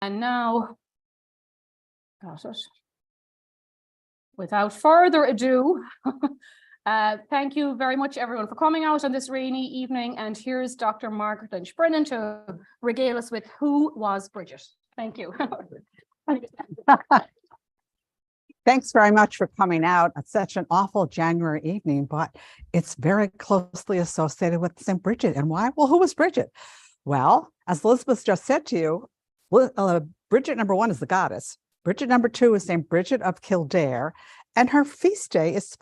And now, got it. Without further ado, thank you very much, everyone, for coming out on this rainy evening. And here's Dr. Margaret Lynch-Brennan to regale us with who was Bridget. Thank you. Thanks very much for coming out. It's such an awful January evening, but it's very closely associated with St. Bridget. And why? Well, who was Bridget? Well, as Elizabeth just said to you, Bridget number 1 is the goddess. Bridget number 2 is St. Bridget of Kildare, and her feast day is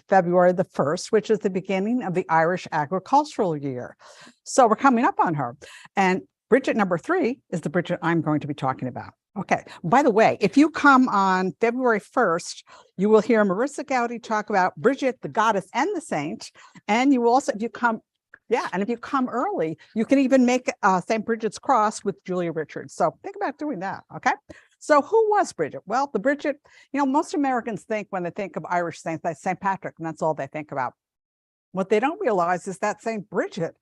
February the 1st, which is the beginning of the Irish agricultural year. So we're coming up on her. And Bridget number 3 is the Bridget I'm going to be talking about. Okay, by the way, if you come on February 1st, you will hear Marissa Gowdy talk about Bridget, the goddess and the saint. And you will also, if you come early, you can even make St. Bridget's cross with Julia Richards. So think about doing that, okay? So who was Bridget? Well, the Bridget, most Americans think when they think of Irish saints, that's St. Patrick, and that's all they think about. What they don't realize is that St. Bridget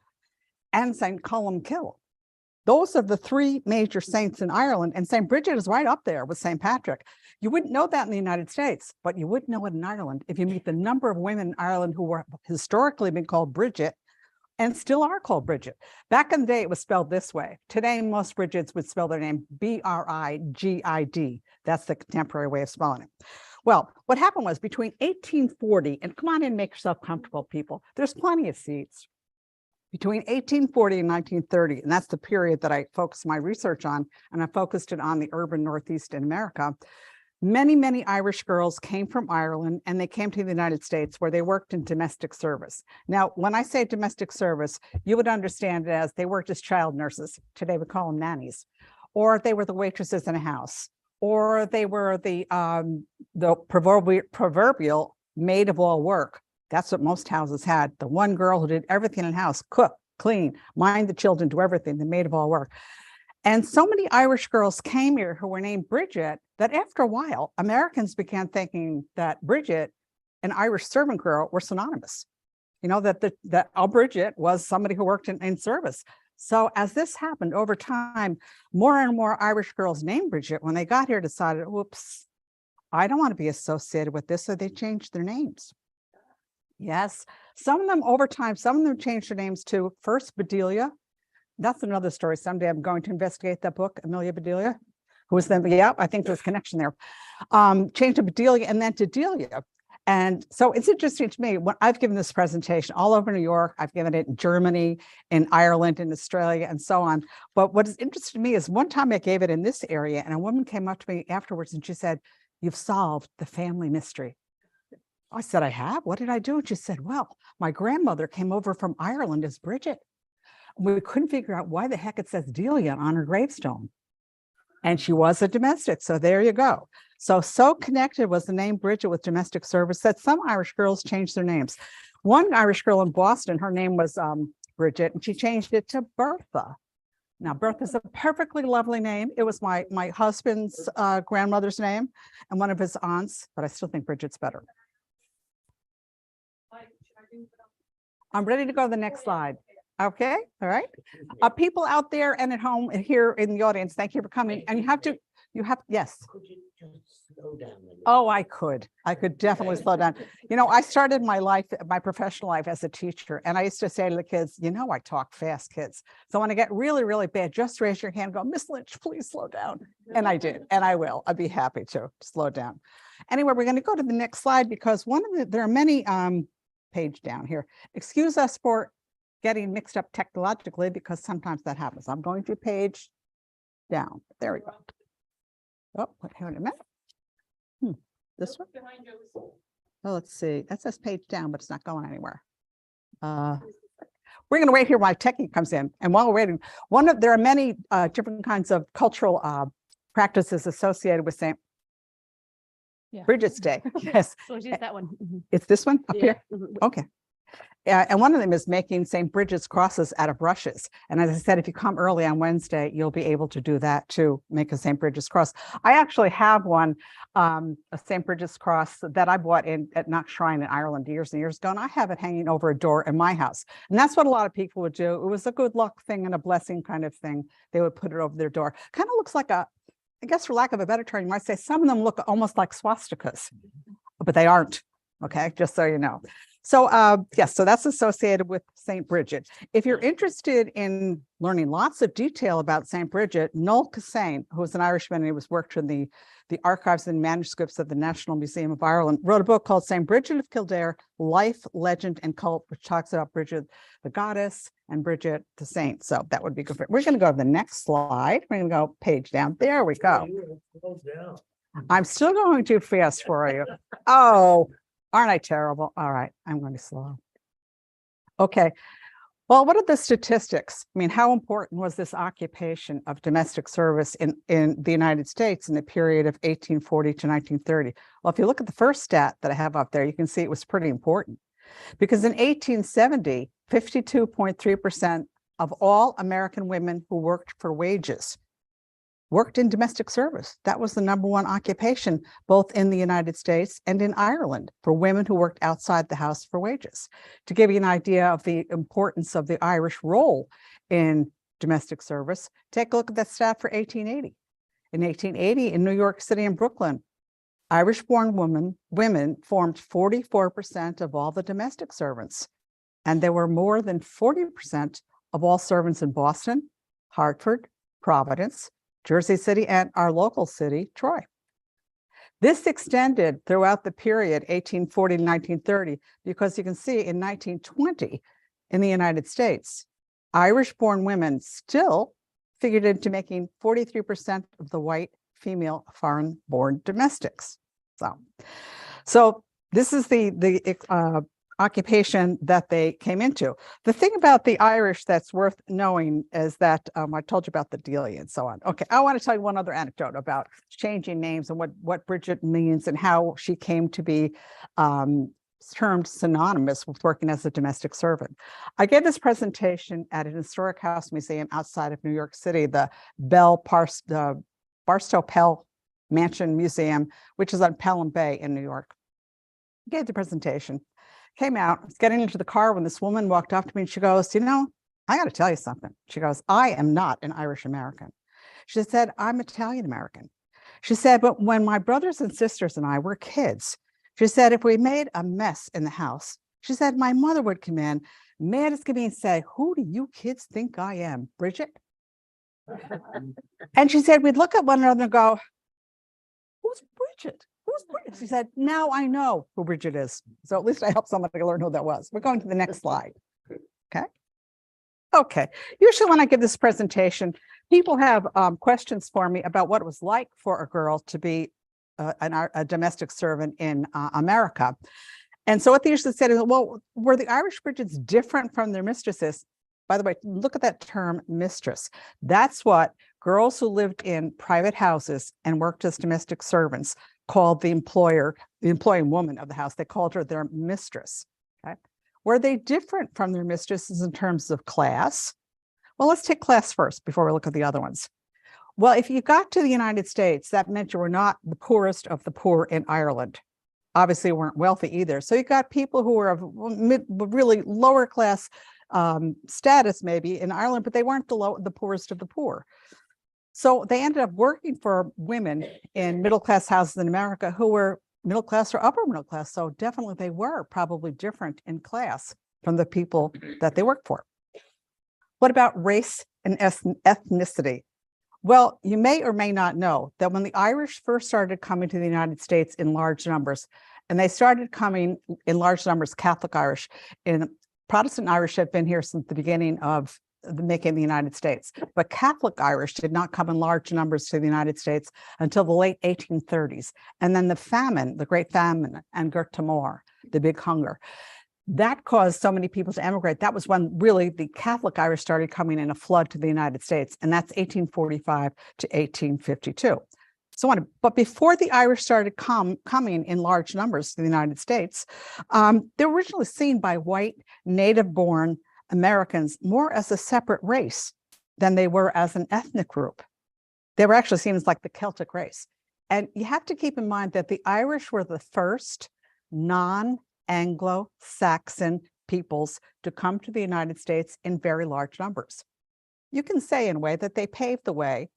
and St. Columcille, those are the 3 major saints in Ireland, and St. Bridget is right up there with St. Patrick. You wouldn't know that in the United States, but you would know it in Ireland if you meet the number of women in Ireland who were historically been called Bridget and still are called Bridget. Back in the day, it was spelled this way. Today, most Bridgets would spell their name Brigid. That's the contemporary way of spelling it. Well, what happened was between 1840, and come on in, make yourself comfortable, people. There's plenty of seats. Between 1840 and 1930, and that's the period that I focused my research on, and I focused it on the urban Northeast in America. Many, many Irish girls came from Ireland and they came to the United States where they worked in domestic service. Now, when I say domestic service, you would understand it as they worked as child nurses. Today we call them nannies, or they were the waitresses in a house, or they were the proverbial maid of all work. That's what most houses had. The one girl who did everything in the house, cook, clean, mind the children, do everything, the maid of all work. And so many Irish girls came here who were named Bridget that after a while, Americans began thinking that Bridget and Irish servant girl were synonymous. That a Bridget was somebody who worked in service. So as this happened over time, more and more Irish girls named Bridget, when they got here, decided, whoops, I don't want to be associated with this. So they changed their names. Yes, some of them over time, some of them changed their names to first Bedelia. That's another story. Someday I'm going to investigate that book, Amelia Bedelia, who was then, yeah, I think there's a connection there. Changed to Bedelia and then to Delia. And so it's interesting to me, when I've given this presentation all over New York, I've given it in Germany, in Ireland, in Australia, and so on. But what is interesting to me is one time I gave it in this area and a woman came up to me afterwards and she said, "You've solved the family mystery." I said, "I have? What did I do?" And she said, "Well, my grandmother came over from Ireland as Bridget. We couldn't figure out why the heck it says Delia on her gravestone. And she was a domestic. So there you go. So connected was the name Bridget with domestic service that some Irish girls changed their names. One Irish girl in Boston, her name was Bridget, and she changed it to Bertha. Now, Bertha's a perfectly lovely name. It was my husband's grandmother's name and one of his aunts, but I still think Bridget's better. I'm ready to go to the next slide. Okay, all right. People out there and at home and here in the audience, thank you for coming. And yes. Could you just slow down a little? Oh, I could definitely slow down. I started my professional life as a teacher, and I used to say to the kids, I talk fast, kids. So when I get really, really bad, just raise your hand and go, "Miss Lynch, please slow down." And I did, and I will. I'd be happy to slow down. Anyway, we're going to go to the next slide because there are many page down here. Excuse us for getting mixed up technologically because sometimes that happens. I'm going to page down. There we go. Oh, wait a minute. This one? Oh, let's see. That says page down, but it's not going anywhere. We're going to wait here while techie comes in. And while we're waiting, there are many different kinds of cultural practices associated with St. Bridget's Day. Yes. So it's that one. It's this one up here? Mhm. Okay. And one of them is making St. Bridget's crosses out of brushes. And as I said, if you come early on Wednesday, you'll be able to do that too, make a St. Bridget's cross. I actually have one, a St. Bridget's cross that I bought at Knox Shrine in Ireland years and years ago, and I have it hanging over a door in my house. And that's what a lot of people would do. It was a good luck thing and a blessing kind of thing. They would put it over their door. Kind of looks like I guess for lack of a better term, you might say some of them look almost like swastikas, but they aren't. Okay, just so you know. So yes, so that's associated with St. Bridget. If you're interested in learning lots of detail about St. Bridget, Noel Cassain, who was an Irishman and he was worked in the archives and manuscripts of the National Museum of Ireland, wrote a book called St. Bridget of Kildare, Life, Legend, and Cult, which talks about Bridget the goddess and Bridget the saint. So that would be good. We're going to go to the next slide. We're going to go page down. There we go. I'm still going too fast for you. Oh, aren't I terrible? All right, I'm going to slow. Okay. Well, what are the statistics? I mean, how important was this occupation of domestic service in the United States in the period of 1840 to 1930? Well, if you look at the first stat that I have up there, you can see it was pretty important. Because in 1870, 52.3% of all American women who worked for wages worked in domestic service. That was the #1 occupation, both in the United States and in Ireland, for women who worked outside the house for wages. To give you an idea of the importance of the Irish role in domestic service, take a look at that stat for 1880. In 1880, in New York City and Brooklyn, Irish-born women formed 44% of all the domestic servants, and there were more than 40% of all servants in Boston, Hartford, Providence, Jersey City, and our local city, Troy. This extended throughout the period 1840 to 1930, because you can see in 1920 in the United States, Irish-born women still figured into making 43% of the white female foreign-born domestics. So this is the occupation that they came into. The thing about the Irish that's worth knowing is that I told you about the Delia and so on. Okay, I want to tell you one other anecdote about changing names and what Bridget means and how she came to be termed synonymous with working as a domestic servant. I gave this presentation at an historic house museum outside of New York City, the Barstow Pell Mansion Museum, which is on Pelham Bay in New York. I gave the presentation. Came out, was getting into the car when this woman walked up to me and she goes, you know, I got to tell you something. She goes, I am not an Irish American. She said, I'm Italian American. She said, but when my brothers and sisters and I were kids, she said, if we made a mess in the house, she said, my mother would come in, mad as can be, and say, who do you kids think I am, Bridget? And she said, we'd look at one another and go, who's Bridget? Who's Bridget? She said, now I know who Bridget is. So at least I helped somebody learn who that was. We're going to the next slide. Okay. Okay. Usually when I give this presentation, people have questions for me about what it was like for a girl to be a domestic servant in America. And so what they usually said is, well, were the Irish Bridgets different from their mistresses? By the way, look at that term, mistress. That's what girls who lived in private houses and worked as domestic servants called the employing woman of the house. They called her their mistress. Okay. Were they different from their mistresses in terms of class? Well, let's take class first before we look at the other ones. Well, if you got to the United States, that meant you were not the poorest of the poor in Ireland. Obviously, you weren't wealthy either. So you got people who were of really lower class status maybe in Ireland, but they weren't the poorest of the poor. So they ended up working for women in middle-class houses in America who were middle class or upper middle class. So definitely they were probably different in class from the people that they worked for. What about race and ethnicity? Well, you may or may not know that when the Irish first started coming to the United States in large numbers, and they started coming in large numbers, Catholic Irish, and Protestant Irish had been here since the beginning of making the United States. But Catholic Irish did not come in large numbers to the United States until the late 1830s. And then the famine, the Great Famine, and Gert Tamor, the Big Hunger, that caused so many people to emigrate. That was when really the Catholic Irish started coming in a flood to the United States, and that's 1845 to 1852. so on. But before the Irish started coming in large numbers to the United States, they were originally seen by white native-born Americans more as a separate race than they were as an ethnic group. They were actually seen as like the Celtic race. And you have to keep in mind that the Irish were the first non-Anglo-Saxon peoples to come to the United States in very large numbers. You can say in a way that they paved the way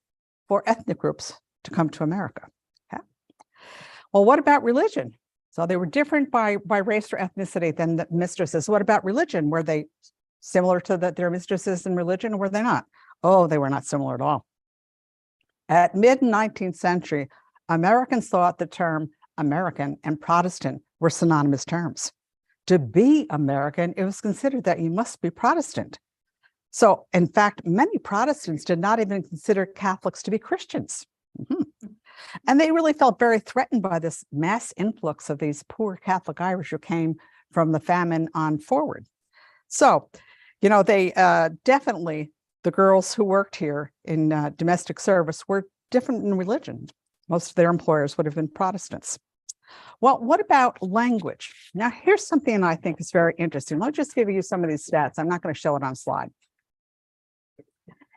for ethnic groups to come to America. Okay? Well, what about religion? So they were different by race or ethnicity than the mistresses. What about religion? Were they similar to their mistresses in religion, or were they not? Oh, they were not similar at all. At mid-19th century, Americans thought the term American and Protestant were synonymous terms. To be American, it was considered that you must be Protestant. So, in fact, many Protestants did not even consider Catholics to be Christians. And they really felt very threatened by this mass influx of these poor Catholic Irish who came from the famine on forward. So, you know, they definitely, the girls who worked here in domestic service were different in religion. Most of their employers would have been Protestants. Well, what about language? Now, here's something I think is very interesting. Let me just give you some of these stats. I'm not going to show it on slide.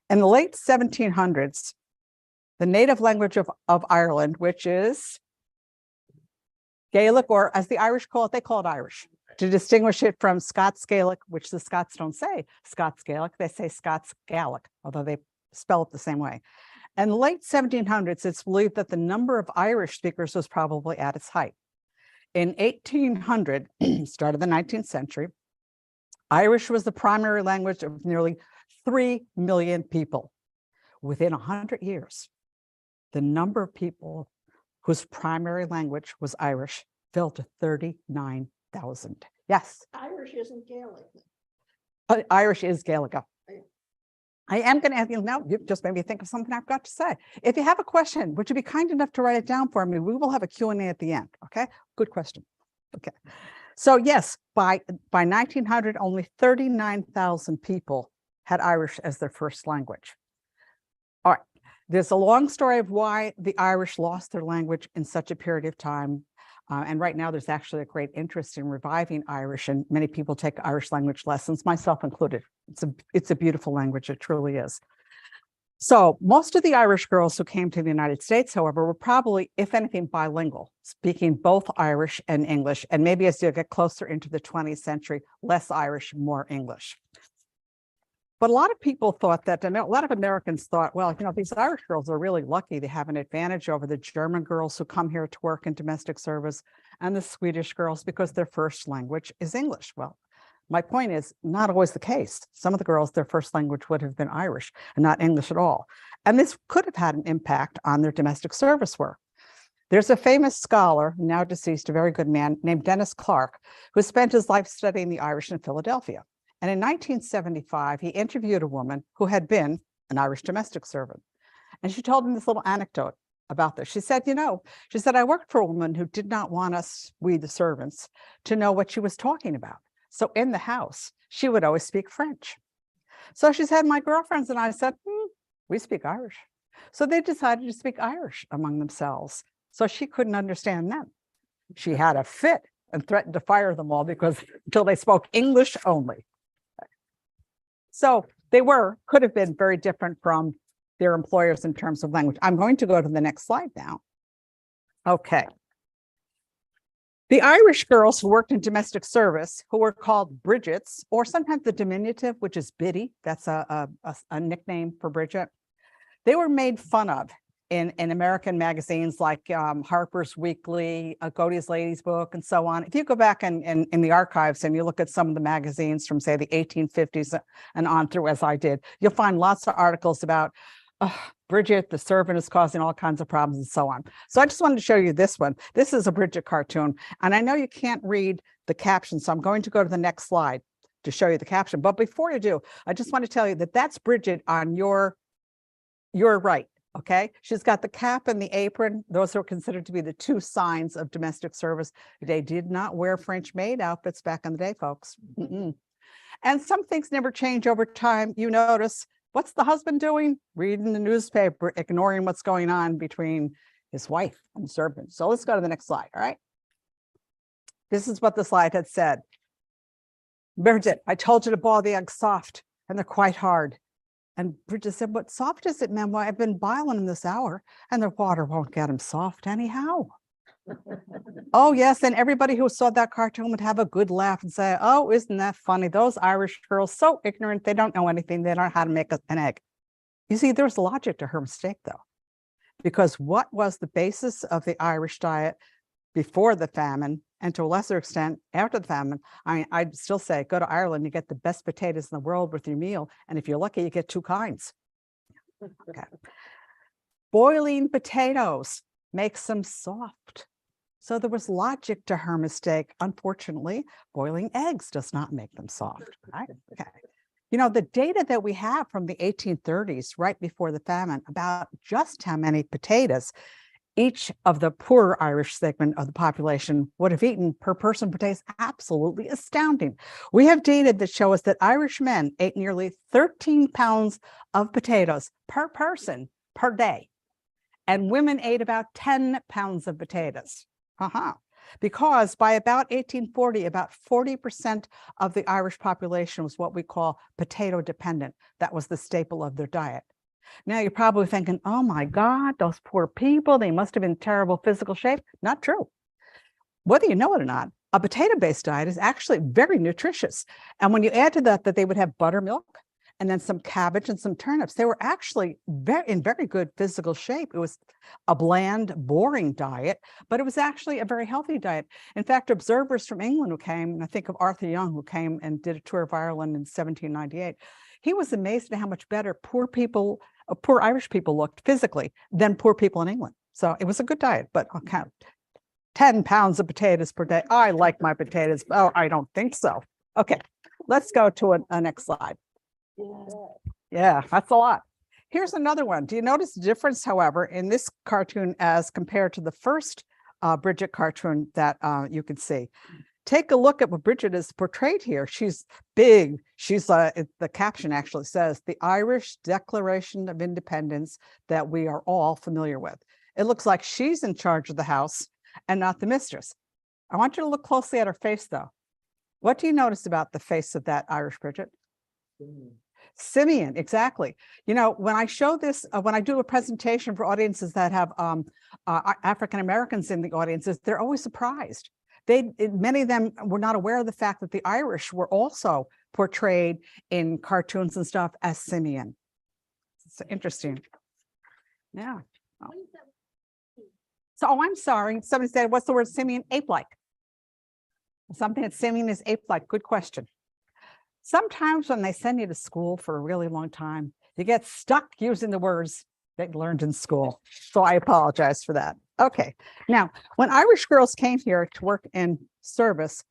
In the late 1700s, the native language of Ireland, which is Gaelic, or as the Irish call it, they call it Irish, to distinguish it from Scots Gaelic, which the Scots don't say Scots Gaelic, they say Scots Gaelic, although they spell it the same way. In the late 1700s, it's believed that the number of Irish speakers was probably at its height. In 1800, start of the 19th century, Irish was the primary language of nearly 3 million people. Within 100 years, the number of people whose primary language was Irish fell to 39,000. Yes? Irish isn't Gaelic. Irish is Gaelic. I am going to ask you now, you just made me think of something I've got to say. If you have a question, would you be kind enough to write it down for me? We will have a Q&A at the end, okay? Good question. Okay. So yes, by 1900, only 39,000 people had Irish as their first language. All right, there's a long story of why the Irish lost their language in such a period of time. And right now there's actually a great interest in reviving Irish, and many people take Irish language lessons, myself included. It's a beautiful language, it truly is. So most of the Irish girls who came to the United States, however, were probably, if anything, bilingual, speaking both Irish and English, and maybe as you get closer into the 20th century, less Irish, more English. But a lot of people thought that, a lot of Americans thought, well, you know, these Irish girls are really lucky to have an advantage over the German girls who come here to work in domestic service and the Swedish girls because their first language is English. Well, my point is not always the case. Some of the girls, their first language would have been Irish and not English at all. And this could have had an impact on their domestic service work. There's a famous scholar, now deceased, a very good man named Dennis Clark, who spent his life studying the Irish in Philadelphia. And in 1975, he interviewed a woman who had been an Irish domestic servant. And she told him this little anecdote about this. She said, you know, she said, I worked for a woman who did not want us, we the servants, to know what she was talking about. So in the house, she would always speak French. So she said, my girlfriends and I said, we speak Irish. So they decided to speak Irish among themselves. So she couldn't understand them. She had a fit and threatened to fire them all because until they spoke English only. So they could have been very different from their employers in terms of language. I'm going to go to the next slide now. Okay. The Irish girls who worked in domestic service, who were called Bridgets, or sometimes the diminutive, which is Biddy, that's a nickname for Bridget, they were made fun of in American magazines like Harper's Weekly, Godey's Ladies Book, and so on. If you go back in the archives and you look at some of the magazines from, say, the 1850s and on through, as I did, you'll find lots of articles about Bridget, the servant, is causing all kinds of problems and so on. So I just wanted to show you this one. This is a Bridget cartoon, and I know you can't read the caption, so I'm going to go to the next slide to show you the caption. But before you do, I just want to tell you that that's Bridget on your right. Okay, she's got the cap and the apron. Those are considered to be the two signs of domestic service. They did not wear French maid outfits back in the day, folks. And some things never change over time. You notice, what's the husband doing? Reading the newspaper, ignoring what's going on between his wife and servant. So let's go to the next slide, all right? This is what the slide had said. Bridget, I told you to boil the eggs soft, and they're quite hard. And Bridget said, what soft does it mean? Well, I've been boiling them this hour, and the water won't get them soft anyhow. Oh, yes. And everybody who saw that cartoon would have a good laugh and say, oh, isn't that funny? Those Irish girls, so ignorant. They don't know anything. They don't know how to make an egg. You see, there's logic to her mistake, though, because what was the basis of the Irish diet before the famine, and to a lesser extent after the famine? I mean, I'd still say go to Ireland, you get the best potatoes in the world with your meal. And if you're lucky, you get two kinds. Okay. Boiling potatoes makes them soft. So there was logic to her mistake. Unfortunately, boiling eggs does not make them soft. Right? Okay. You know, the data that we have from the 1830s, right before the famine, about just how many potatoes each of the poorer Irish segment of the population would have eaten per person per day is absolutely astounding. We have data that show us that Irish men ate nearly 13 pounds of potatoes per person per day, and women ate about 10 pounds of potatoes. Because by about 1840, about 40% of the Irish population was what we call potato dependent. That was the staple of their diet. Now you're probably thinking, oh my God, those poor people, they must have been in terrible physical shape. Not true. Whether you know it or not, a potato-based diet is actually very nutritious. And when you add to that they would have buttermilk and then some cabbage and some turnips, they were actually in very good physical shape. It was a bland, boring diet, but it was actually a very healthy diet. In fact, observers from England who came, and I think of Arthur Young, who came and did a tour of Ireland in 1798, he was amazed at how much better poor Irish people looked physically than poor people in England. So it was a good diet, but I'll count 10 pounds of potatoes per day. I like my potatoes. Oh, I don't think so. Okay, let's go to a next slide. Yeah, that's a lot. Here's another one. Do you notice the difference, however, in this cartoon as compared to the first Bridget cartoon that you can see? Take a look at what Brigid is portrayed here. She's big. She's the caption actually says, the Irish Declaration of Independence that we are all familiar with. It looks like she's in charge of the house and not the mistress. I want you to look closely at her face, though. What do you notice about the face of that Irish Bridget? Simian, exactly. You know, when I show this, when I do a presentation for audiences that have African Americans in the audiences, they're always surprised. Many of them were not aware of the fact that the Irish were also portrayed in cartoons and stuff as simian. It's interesting. Yeah. Oh. So, I'm sorry. Somebody said, what's the word simian? Ape-like. Something that's simian is ape-like. Good question. Sometimes when they send you to school for a really long time, you get stuck using the words that you learned in school. So I apologize for that. Okay. Now, when Irish girls came here to work in service,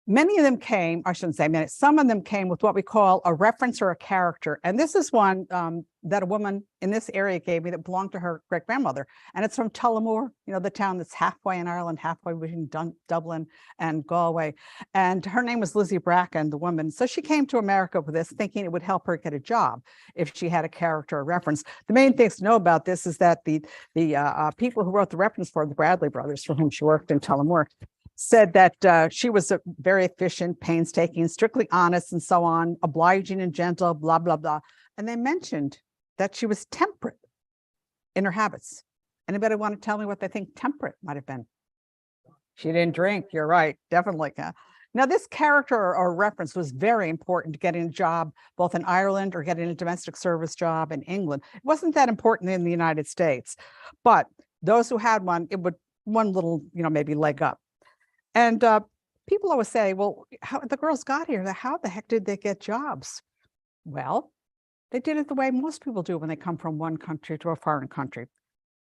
many of them came, I shouldn't say many, some of them came with what we call a reference or a character. And this is one that a woman in this area gave me that belonged to her great-grandmother. And it's from Tullamore, you know, the town that's halfway in Ireland, halfway between Dublin and Galway. And her name was Lizzie Bracken, the woman. So she came to America with this, thinking it would help her get a job if she had a character or reference. The main things to know about this is that the people who wrote the reference for the Bradley brothers, for whom she worked in Tullamore, said that she was very efficient, painstaking, strictly honest, and so on, obliging and gentle, blah, blah, blah. And they mentioned that she was temperate in her habits. Anybody want to tell me what they think temperate might have been? She didn't drink. You're right. Definitely. Now, this character or reference was very important to getting a job, both in Ireland or getting a domestic service job in England. It wasn't that important in the United States, but those who had one, it would one little, maybe leg up. And people always say, well, how the girls got here, how the heck did they get jobs? Well, they did it the way most people do when they come from one country to a foreign country.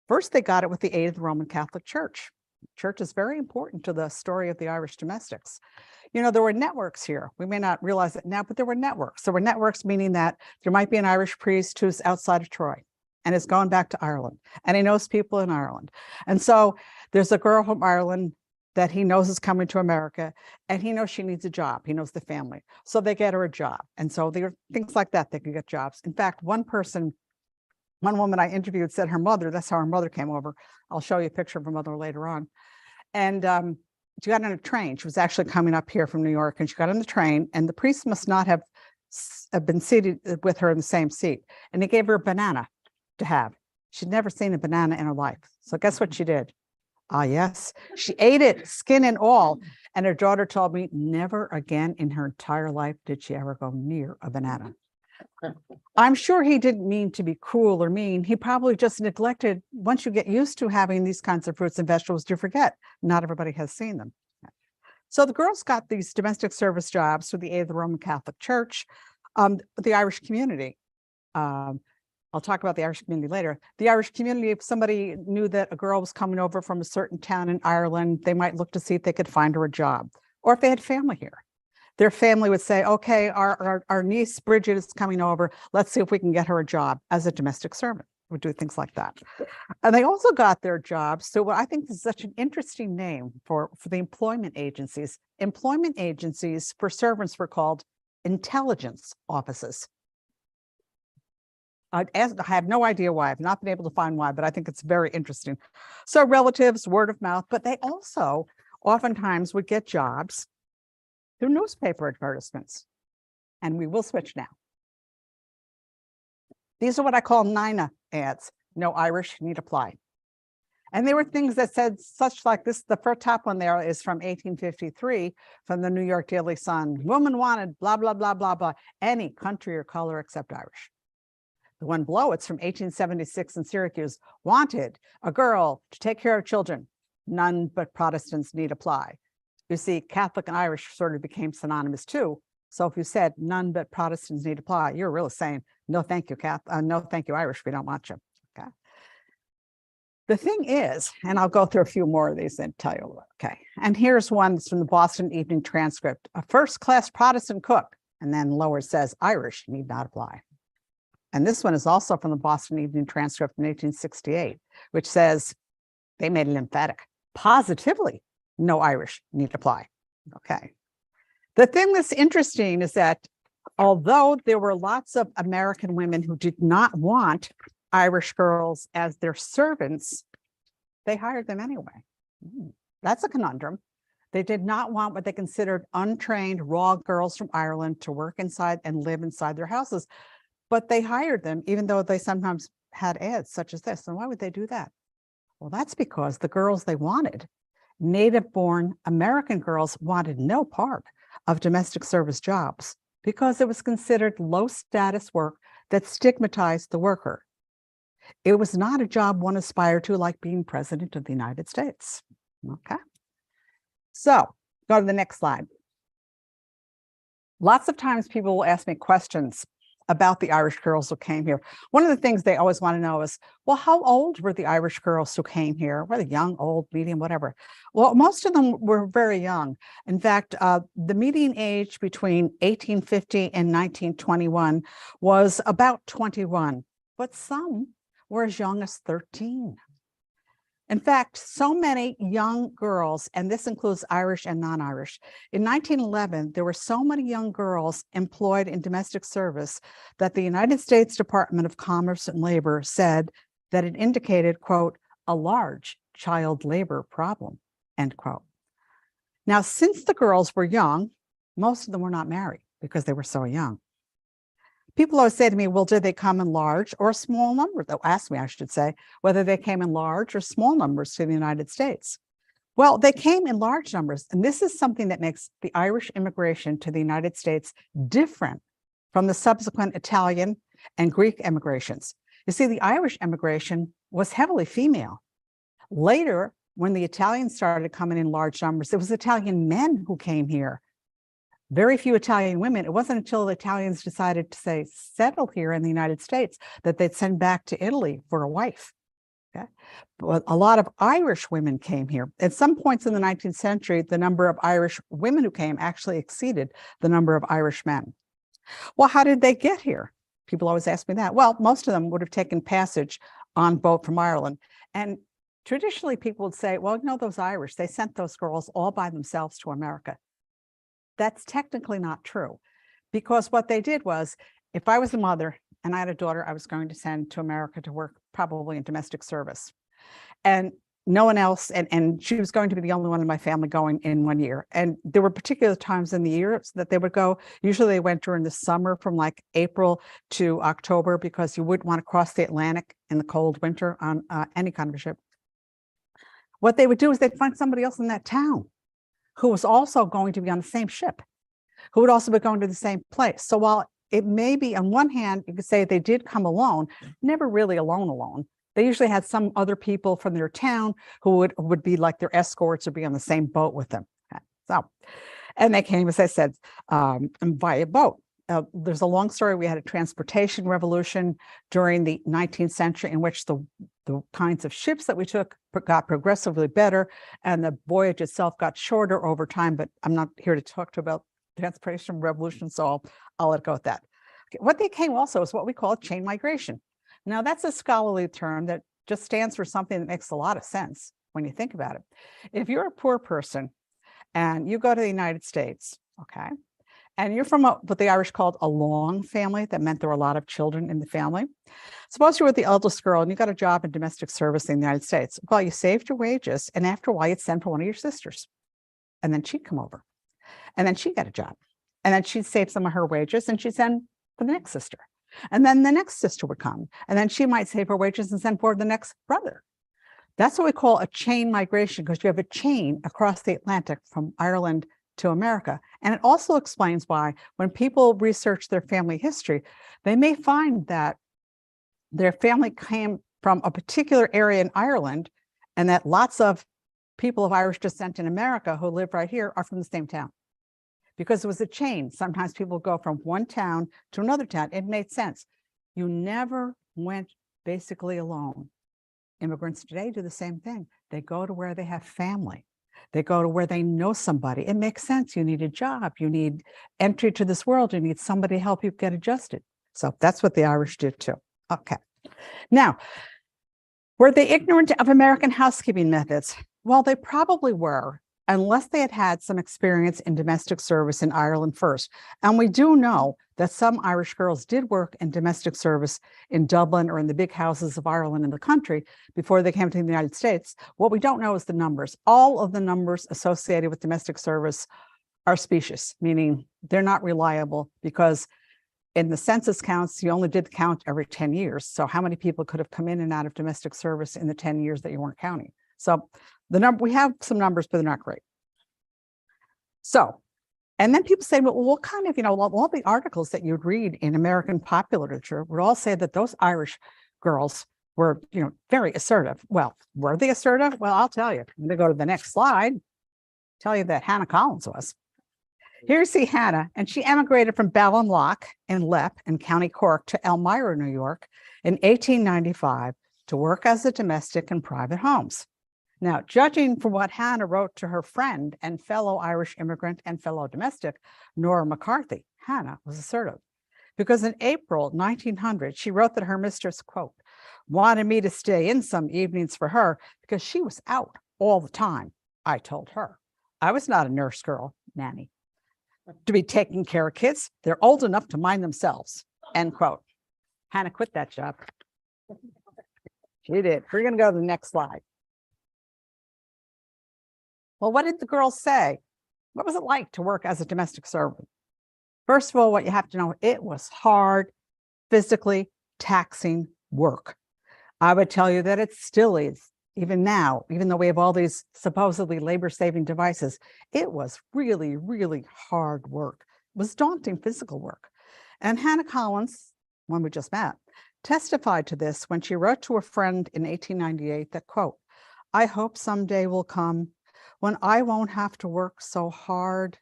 First, they got it with the aid of the Roman Catholic Church. Church is very important to the story of the Irish domestics. There were networks here. We may not realize it now, but there were networks. There were networks meaning that there might be an Irish priest who's outside of Troy and is going back to Ireland, and he knows people in Ireland. And so there's a girl from Ireland that he knows is coming to America, and he knows she needs a job. He knows the family. So they get her a job. And so there are things like that. They can get jobs. In fact, one person One woman I interviewed said her mother, that's how her mother came over. I'll show you a picture of her mother later on. And she got on a train. She was actually coming up here from New York, and she got on the train, and the priest must not have been seated with her in the same seat. And he gave her a banana to have. She'd never seen a banana in her life. So guess what she did? Ah, yes, she ate it, skin and all. And her daughter told me never again in her entire life did she ever go near a banana. I'm sure he didn't mean to be cruel or mean. He probably just neglected. Once you get used to having these kinds of fruits and vegetables, you forget not everybody has seen them. So the girls got these domestic service jobs through the aid of the Roman Catholic Church, the Irish community. I'll talk about the Irish community later. The Irish community, if somebody knew that a girl was coming over from a certain town in Ireland, they might look to see if they could find her a job, or if they had family here. Their family would say, okay, our niece Brigid is coming over. Let's see if we can get her a job as a domestic servant. Would do things like that. And they also got their jobs. So what I think this is such an interesting name for the employment agencies. Employment agencies for servants were called intelligence offices. I have no idea why. I've not been able to find why, but I think it's very interesting. So relatives, word of mouth, but they also oftentimes would get jobs through newspaper advertisements. And we will switch now. These are what I call NINA ads. No Irish, need apply. And there were things that said such like this. The first top one there is from 1853 from the New York Daily Sun. Woman wanted, blah, blah, blah, blah, blah, any country or color except Irish. The one below it's from 1876 in Syracuse. Wanted a girl to take care of children. None but Protestants need apply. You see, Catholic and Irish sort of became synonymous too. So if you said none but Protestants need apply, you're really saying, no, thank you, no, thank you, Irish, we don't want you. Okay. The thing is, and I'll go through a few more of these and tell you, okay. And here's one that's from the Boston Evening Transcript. A first-class Protestant cook, and then lower says Irish need not apply. And this one is also from the Boston Evening Transcript in 1868, which says they made it emphatic. Positively, no Irish need apply. Okay. The thing that's interesting is that although there were lots of American women who did not want Irish girls as their servants, they hired them anyway. That's a conundrum. They did not want what they considered untrained raw girls from Ireland to work inside and live inside their houses, but they hired them even though they sometimes had ads such as this. And why would they do that? Well, that's because the girls they wanted, native-born American girls, wanted no part of domestic service jobs because it was considered low-status work that stigmatized the worker. It was not a job one aspired to, like being president of the United States. Okay. So go to the next slide. Lots of times people will ask me questions about the Irish girls who came here. One of the things they always want to know is, well, how old were the Irish girls who came here? Were they young, old, medium, whatever? Well, most of them were very young. In fact, the median age between 1850 and 1921 was about 21, but some were as young as 13. In fact, so many young girls, and this includes Irish and non-Irish, in 1911, there were so many young girls employed in domestic service that the United States Department of Commerce and Labor said that it indicated, quote, a large child labor problem, end quote. Now, since the girls were young, most of them were not married because they were so young. People always say to me, well, did they come in large or small numbers? They'll ask me, I should say, whether they came in large or small numbers to the United States. Well, they came in large numbers, and this is something that makes the Irish immigration to the United States different from the subsequent Italian and Greek immigrations. You see, the Irish immigration was heavily female. Later, when the Italians started coming in large numbers, it was Italian men who came here. Very few Italian women. It wasn't until the Italians decided to say, settle here in the United States, that they'd send back to Italy for a wife. Okay? But a lot of Irish women came here. At some points in the 19th century, the number of Irish women who came actually exceeded the number of Irish men. Well, how did they get here? People always ask me that. Well, most of them would have taken passage on boat from Ireland. And traditionally, people would say, well, no, those Irish, they sent those girls all by themselves to America. That's technically not true, because what they did was, if I was a mother and I had a daughter I was going to send to America to work probably in domestic service. And no one else, and she was going to be the only one in my family going in 1 year. And there were particular times in the year that they would go. Usually they went during the summer from like April to October, because you wouldn't want to cross the Atlantic in the cold winter on any kind of a ship. What they would do is they'd find somebody else in that town who was also going to be on the same ship, who would also be going to the same place. So while it may be, on one hand, you could say they did come alone, never really alone. They usually had some other people from their town who would be like their escorts or be on the same boat with them. So, and they came, as I said, via boat. There's a long story. We had a transportation revolution during the 19th century in which the kinds of ships that we took got progressively better, and the voyage itself got shorter over time. But I'm not here to talk to about the transportation revolution, so I'll let go at that. Okay. What they came also is what we call chain migration. Now, that's a scholarly term that just stands for something that makes a lot of sense when you think about it. If you're a poor person and you go to the United States, okay, and you're from what the Irish called a long family, that meant there were a lot of children in the family. Suppose you were the eldest girl and you got a job in domestic service in the United States. Well, you saved your wages, and after a while, you'd send for one of your sisters, and then she'd come over, and then she'd get a job, and then she'd save some of her wages, and she'd send for the next sister. And then the next sister would come, and then she might save her wages and send for the next brother. That's what we call a chain migration, because you have a chain across the Atlantic from Ireland to America. And it also explains why when people research their family history, they may find that their family came from a particular area in Ireland, and that lots of people of Irish descent in America who live right here are from the same town. Because it was a chain. Sometimes people go from one town to another town. It made sense. You never went basically alone. Immigrants today do the same thing. They go to where they have family. They go to where they know somebody. It makes sense. You need a job. You need entry to this world. You need somebody to help you get adjusted. So that's what the Irish did too. Okay. Now, were they ignorant of American housekeeping methods? Well, they probably were, unless they had had some experience in domestic service in Ireland first. And we do know that some Irish girls did work in domestic service in Dublin or in the big houses of Ireland in the country before they came to the United States. What we don't know is the numbers. All of the numbers associated with domestic service are specious, meaning they're not reliable, because in the census counts, you only did count every 10 years. So how many people could have come in and out of domestic service in the 10 years that you weren't counting? So we have some numbers, but they're not great. So, and then people say, well, what kind of, all the articles that you'd read in American popular literature would all say that those Irish girls were, very assertive. Well, were they assertive? Well, I'll tell you. I'm going to go to the next slide. Tell you that Hannah Collins was. Here you see Hannah, and she emigrated from Ballinlough in Lepp in County Cork to Elmira, New York in 1895 to work as a domestic in private homes. Now, judging from what Hannah wrote to her friend and fellow Irish immigrant and fellow domestic, Nora McCarthy, Hannah was assertive. Because in April 1900, she wrote that her mistress, quote, wanted me to stay in some evenings for her because she was out all the time. I told her. I was not a nurse girl, nanny, to be taking care of kids. They're old enough to mind themselves, end quote. Hannah quit that job. She did. We're going to go to the next slide. Well, what did the girls say? What was it like to work as a domestic servant? First of all, what you have to know, it was hard, physically taxing work. I would tell you that it still is, even now, even though we have all these supposedly labor-saving devices. It was really, really hard work. It was daunting physical work. And Hannah Collins, one we just met, testified to this when she wrote to a friend in 1898 that, quote, I hope someday will come when I won't have to work so hard.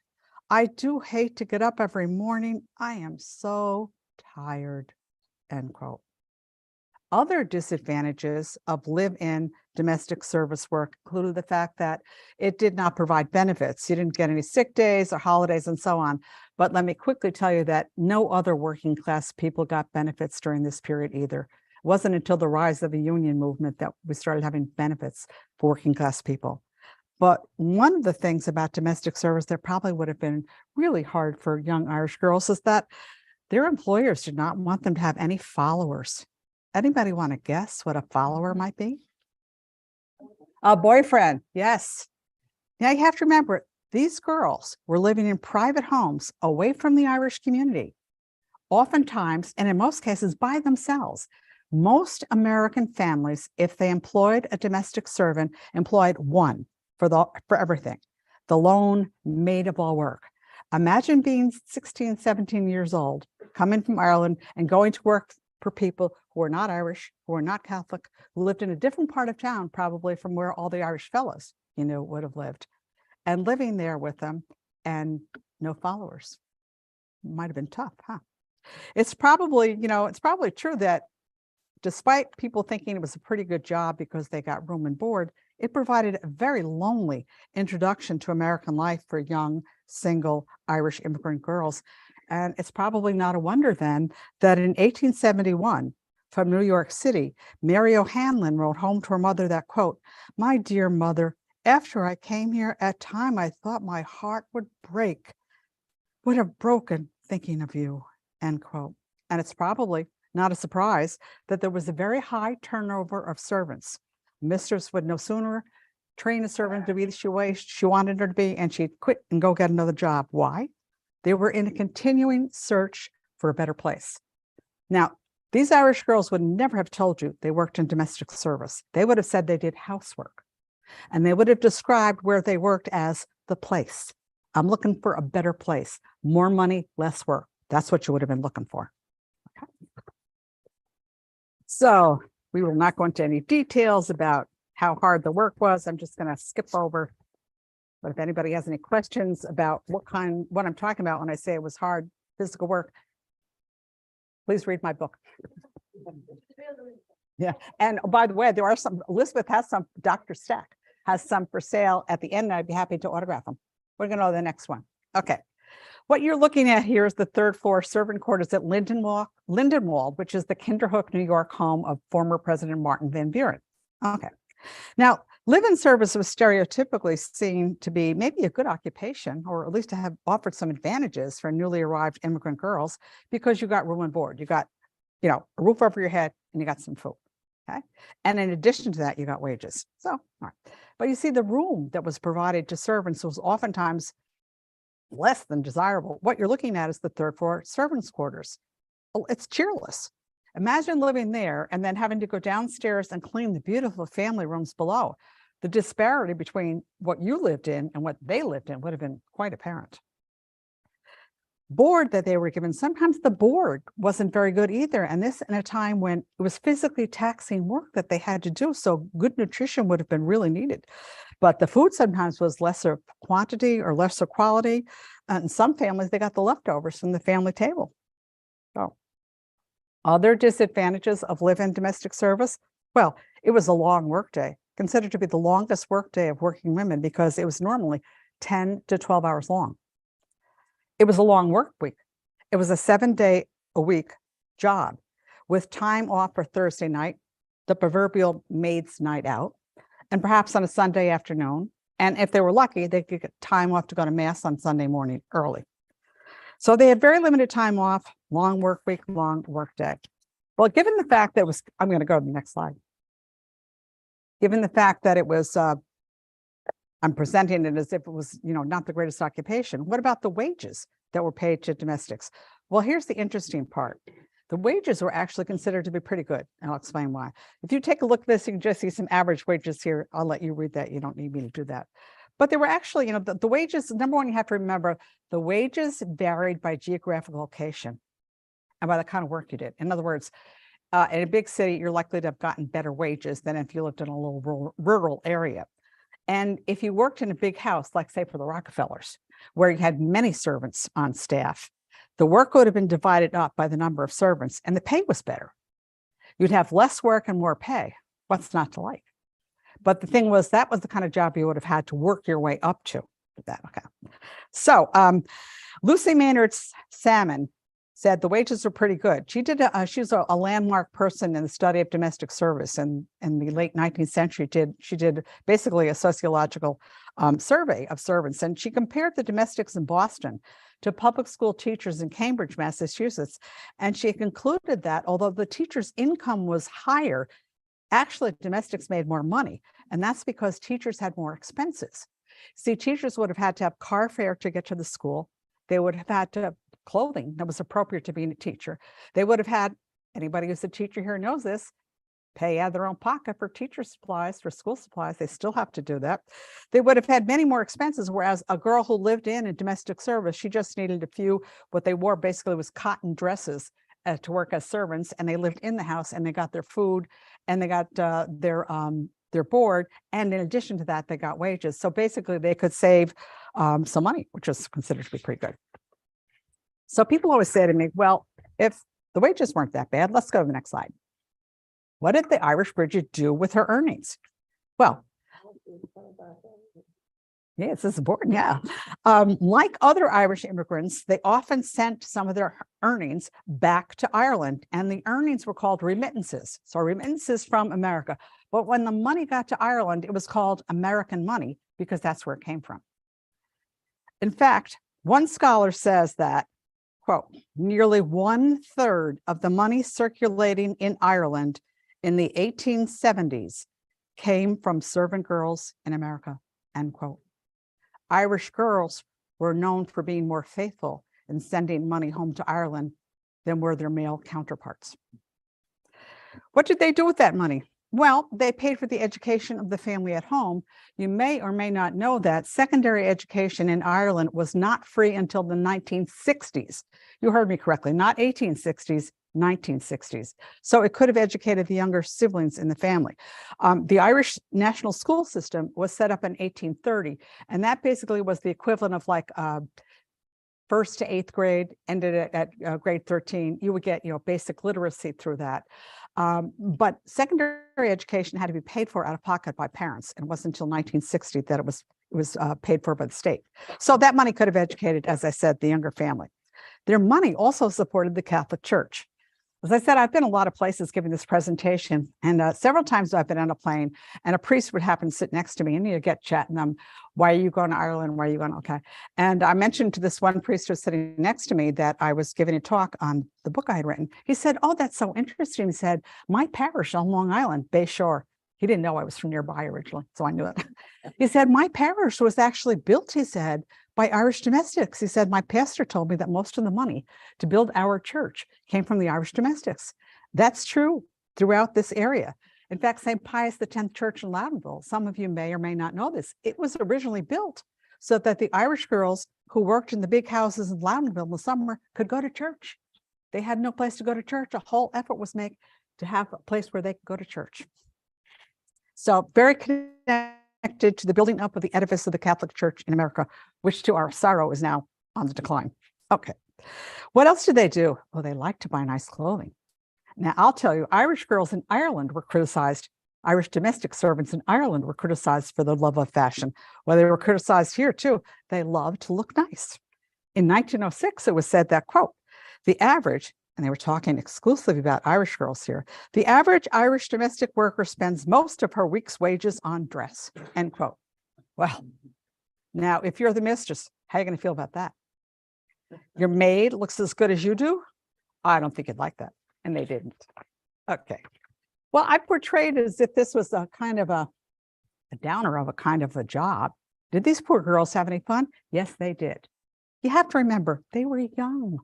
I do hate to get up every morning. I am so tired, end quote. Other disadvantages of live-in domestic service work included the fact that it did not provide benefits. You didn't get any sick days or holidays and so on. But let me quickly tell you that no other working class people got benefits during this period either. It wasn't until the rise of the union movement that we started having benefits for working class people. But one of the things about domestic service that probably would have been really hard for young Irish girls is that Their employers did not want them to have any followers. Anybody want to guess what a follower might be? A boyfriend, yes. Now you have to remember, these girls were living in private homes away from the Irish community, oftentimes, and in most cases, by themselves. Most American families, if they employed a domestic servant, employed one for everything, the lone maid of all work. Imagine being 16, 17 years old, coming from Ireland and going to work for people who are not Irish, who are not Catholic, who lived in a different part of town, probably from where all the Irish fellows, would have lived, and living there with them and no followers. Might have been tough, huh? It's probably true that despite people thinking it was a pretty good job because they got room and board, it provided a very lonely introduction to American life for young, single Irish immigrant girls. And it's probably not a wonder then that in 1871, from New York City, Mary O'Hanlon wrote home to her mother that, quote, "My dear mother, after I came here, at time I thought my heart would have broken thinking of you," end quote. And it's probably not a surprise that there was a very high turnover of servants. Mistress would no sooner train a servant to be the way she wanted her to be, and she'd quit and go get another job. Why? They were in a continuing search for a better place. Now, these Irish girls would never have told you they worked in domestic service. They would have said they did housework. And they would have described where they worked as the place. I'm looking for a better place, more money, less work. That's what you would have been looking for. Okay. So we will not go into any details about how hard the work was. I'm just going to skip over. But if anybody has any questions about what I'm talking about when I say it was hard physical work, please read my book. Yeah. And by the way, there are some, Elizabeth has some, Dr. Stack has some for sale at the end, and I'd be happy to autograph them. We're going to go to the next one. Okay. What you're looking at here is the third floor servant quarters at Lindenwold, which is the Kinderhook, New York home of former President Martin Van Buren. Okay. Now, live-in service was stereotypically seen to be maybe a good occupation, or at least to have offered some advantages for newly arrived immigrant girls, because you got room and board. You got, a roof over your head, and you got some food. Okay. And in addition to that, you got wages. So, all right. But you see, the room that was provided to servants was oftentimes less than desirable. What you're looking at is the third floor servants' quarters. It's cheerless. Imagine living there and then having to go downstairs and clean the beautiful family rooms below. The disparity between what you lived in and what they lived in would have been quite apparent. Board that they were given, sometimes the board wasn't very good either. And this in a time when it was physically taxing work that they had to do. So good nutrition would have been really needed. But the food sometimes was lesser quantity or lesser quality. And in some families, they got the leftovers from the family table. So other disadvantages of live-in domestic service, well, it was a long workday, considered to be the longest workday of working women because it was normally 10 to 12 hours long. It was a long work week. It was a 7-day-a-week job with time off for Thursday night, the proverbial maid's night out, and perhaps on a Sunday afternoon. And if they were lucky, they could get time off to go to mass on Sunday morning early. So they had very limited time off, long work week, long work day. Well, given the fact that it was, I'm going to go to the next slide. Given the fact that it was, I'm presenting it as if it was, not the greatest occupation. What about the wages that were paid to domestics? Well, here's the interesting part. The wages were actually considered to be pretty good, and I'll explain why. If you take a look at this, you can just see some average wages here. I'll let you read that. You don't need me to do that. But they were actually, the wages, number one, you have to remember, the wages varied by geographical location and by the kind of work you did. In other words, in a big city, you're likely to have gotten better wages than if you lived in a little rural area. And if you worked in a big house, like say for the Rockefellers, where you had many servants on staff, the work would have been divided up by the number of servants and the pay was better. You'd have less work and more pay. What's not to like? But the thing was, that was the kind of job you would have had to work your way up to that. Okay. So Lucy Maynard Salmon said the wages were pretty good. She was a landmark person in the study of domestic service, and in the late 19th century, she did basically a sociological survey of servants, and she compared the domestics in Boston to public school teachers in Cambridge, Massachusetts, and she concluded that although the teacher's income was higher, actually domestics made more money, and that's because teachers had more expenses. See, teachers would have had to have car fare to get to the school. They would have had to have clothing that was appropriate to being a teacher. They would have had, anybody who's a teacher here knows this, pay out of their own pocket for teacher supplies, for school supplies. They still have to do that. They would have had many more expenses, whereas a girl who lived in domestic service, she just needed a few, what they wore basically was cotton dresses to work as servants, and they lived in the house, and they got their food, and they got their board, and in addition to that, they got wages. So basically they could save some money, which is considered to be pretty good. So people always say to me, well, if the wages weren't that bad, let's go to the next slide. What did the Irish Bridget do with her earnings? Well, yes, this is important, yeah. Like other Irish immigrants, they often sent some of their earnings back to Ireland, and the earnings were called remittances. So remittances from America. But when the money got to Ireland, it was called American money because that's where it came from. In fact, one scholar says that, quote, nearly 1/3 of the money circulating in Ireland in the 1870s came from servant girls in America, end quote. Irish girls were known for being more faithful in sending money home to Ireland than were their male counterparts. What did they do with that money? Well, they paid for the education of the family at home. You may or may not know that secondary education in Ireland was not free until the 1960s. You heard me correctly, not 1860s, 1960s. So it could have educated the younger siblings in the family. The Irish national school system was set up in 1830, and that basically was the equivalent of like first to eighth grade, ended at grade 13. You would get, basic literacy through that. But secondary education had to be paid for out of pocket by parents. And it wasn't until 1960 that it was paid for by the state. So that money could have educated, as I said, the younger family. Their money also supported the Catholic Church. As I said, I've been a lot of places giving this presentation, and several times I've been on a plane, and a priest would happen to sit next to me, and you get chatting them. Why are you going to Ireland? Why are you going? Okay. And I mentioned to this one priest who was sitting next to me that I was giving a talk on the book I had written. He said, "Oh, that's so interesting." He said, "My parish on Long Island, Bay Shore." He didn't know I was from nearby originally, so I knew it. He said, "My parish was actually built," he said, "by Irish domestics." He said, "My pastor told me that most of the money to build our church came from the Irish domestics." That's true throughout this area. In fact, St. Pius X Church in Loudonville, some of you may or may not know this, it was originally built so that the Irish girls who worked in the big houses in Loudonville in the summer could go to church. They had no place to go to church. A whole effort was made to have a place where they could go to church. So very connected to the building up of the edifice of the Catholic Church in America, which to our sorrow is now on the decline. Okay. What else did they do? Well, they liked to buy nice clothing. Now, I'll tell you, Irish girls in Ireland were criticized. Irish domestic servants in Ireland were criticized for their love of fashion. Well, they were criticized here too. They loved to look nice. In 1906, it was said that, quote, the average, and they were talking exclusively about Irish girls here, the average Irish domestic worker spends most of her week's wages on dress, end quote. Well, now, if you're the mistress, how are you going to feel about that? Your maid looks as good as you do? I don't think you'd like that. And they didn't. Okay. Well, I portrayed it as if this was a kind of a downer of a kind of a job. Did these poor girls have any fun? Yes, they did. You have to remember, they were young.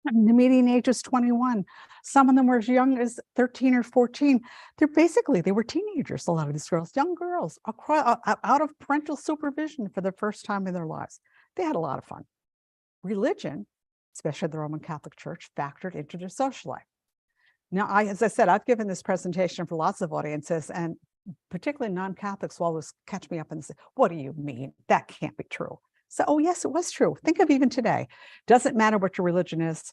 The median age was 21. Some of them were as young as 13 or 14. They were teenagers, a lot of these girls, young girls, out of parental supervision for the first time in their lives. They had a lot of fun. Religion, especially the Roman Catholic Church, factored into their social life. Now, as I said, I've given this presentation for lots of audiences, and particularly non-Catholics will always catch me up and say, "What do you mean? That can't be true." So, oh yes, it was true. Think of even today. Doesn't matter what your religion is.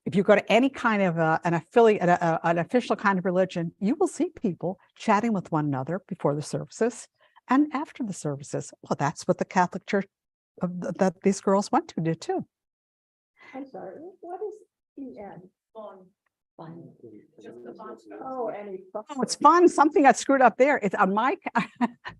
If you go to any kind of an official kind of religion, you will see people chatting with one another before the services and after the services. Well, that's what the Catholic Church that these girls went to did too. I'm sorry, what is EN? Fun. Fun. Oh, any fun. Oh, it's fun. Something got screwed up there. It's on my,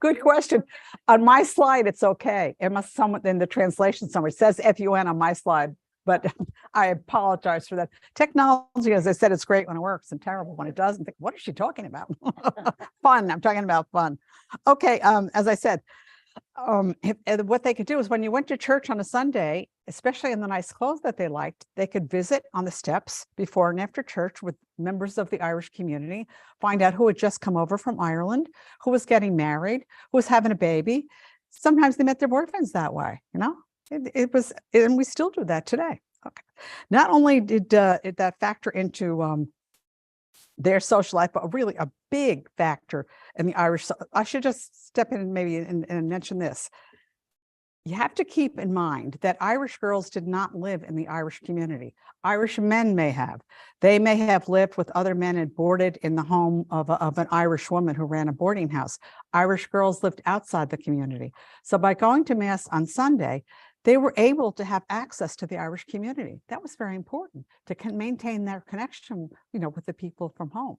good question. On my slide, it's okay. It must someone in the translation somewhere. It says FUN on my slide, but I apologize for that. Technology, as I said, it's great when it works and terrible when it doesn't. What is she talking about? Fun. I'm talking about fun. Okay. As I said, what they could do is when you went to church on a Sunday, especially in the nice clothes that they liked, they could visit on the steps before and after church with members of the Irish community, find out who had just come over from Ireland, who was getting married, who was having a baby. Sometimes they met their boyfriends that way, you know, it was, and we still do that today. Okay. Not only did that factor into their social life, but really a big factor in the Irish. I should just step in maybe and mention this. You have to keep in mind that Irish girls did not live in the Irish community. Irish men may have. They may have lived with other men and boarded in the home of an Irish woman who ran a boarding house. Irish girls lived outside the community. So by going to Mass on Sunday, they were able to have access to the Irish community. That was very important to maintain their connection, you know, with the people from home.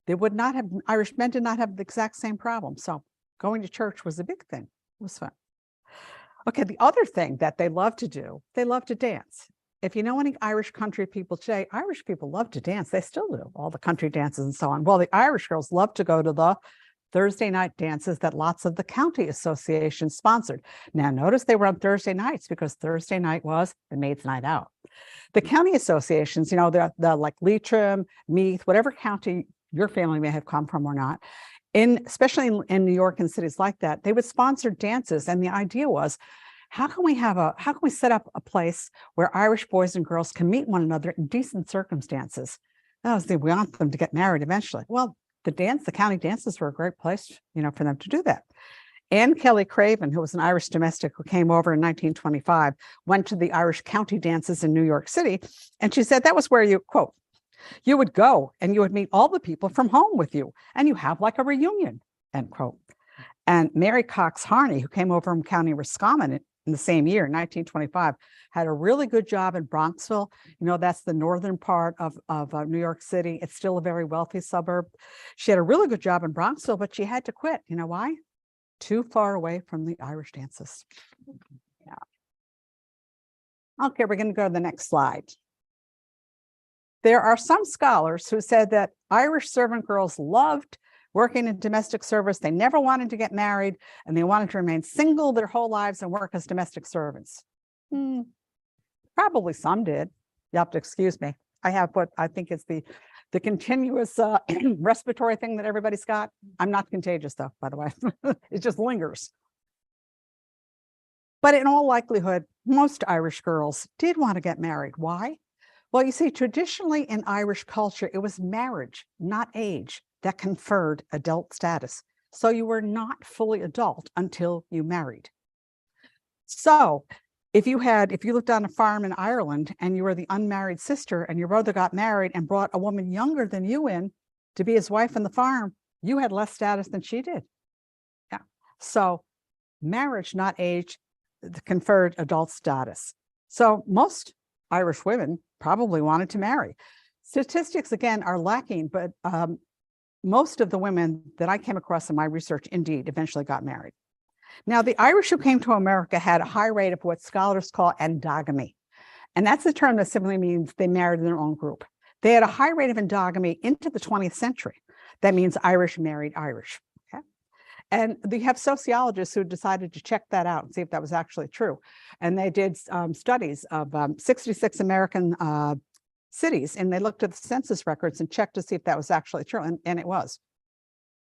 They would not have, Irish men did not have the exact same problem. So going to church was a big thing. It was fun. Okay, the other thing that they love to do, they love to dance. If you know any Irish country people today, Irish people love to dance. They still do, all the country dances and so on. Well, the Irish girls love to go to the Thursday night dances that lots of the county associations sponsored. Now, notice they were on Thursday nights because Thursday night was the maids' night out. The county associations, you know, the like Leitrim, Meath, whatever county your family may have come from or not, especially in New York and cities like that, they would sponsor dances. And the idea was, how can we set up a place where Irish boys and girls can meet one another in decent circumstances? That was we want them to get married eventually. Well, the county dances were a great place, you know, for them to do that. Anne Kelly Craven, who was an Irish domestic who came over in 1925, went to the Irish county dances in New York City. And she said that was where you, quote, you would go and you would meet all the people from home with you and you have like a reunion, end quote. And Mary Cox Harney, who came over from County Roscommon in the same year, 1925, had a really good job in Bronxville. You know, that's the northern part of New York City. It's still a very wealthy suburb. She had a really good job in Bronxville, but she had to quit. You know why? Too far away from the Irish dances. Yeah. Okay, we're going to go to the next slide. There are some scholars who said that Irish servant girls loved working in domestic service. They never wanted to get married and they wanted to remain single their whole lives and work as domestic servants. Probably some did. You have to excuse me. I have what I think is the continuous respiratory thing that everybody's got. I'm not contagious though, by the way. It just lingers. But in all likelihood, most Irish girls did want to get married. Why? Well, you see, traditionally in Irish culture, it was marriage, not age, that conferred adult status. So you were not fully adult until you married. So if you lived on a farm in Ireland and you were the unmarried sister and your brother got married and brought a woman younger than you in to be his wife on the farm, you had less status than she did. Yeah. So marriage, not age, conferred adult status. So most Irish women probably wanted to marry. Statistics, again, are lacking, but most of the women that I came across in my research indeed eventually got married. Now, the Irish who came to America had a high rate of what scholars call endogamy. And that's a term that simply means they married in their own group. They had a high rate of endogamy into the 20th century. That means Irish married Irish. Okay? And they have sociologists who decided to check that out and see if that was actually true. And they did studies of 66 American cities, and they looked at the census records and checked to see if that was actually true, and it was.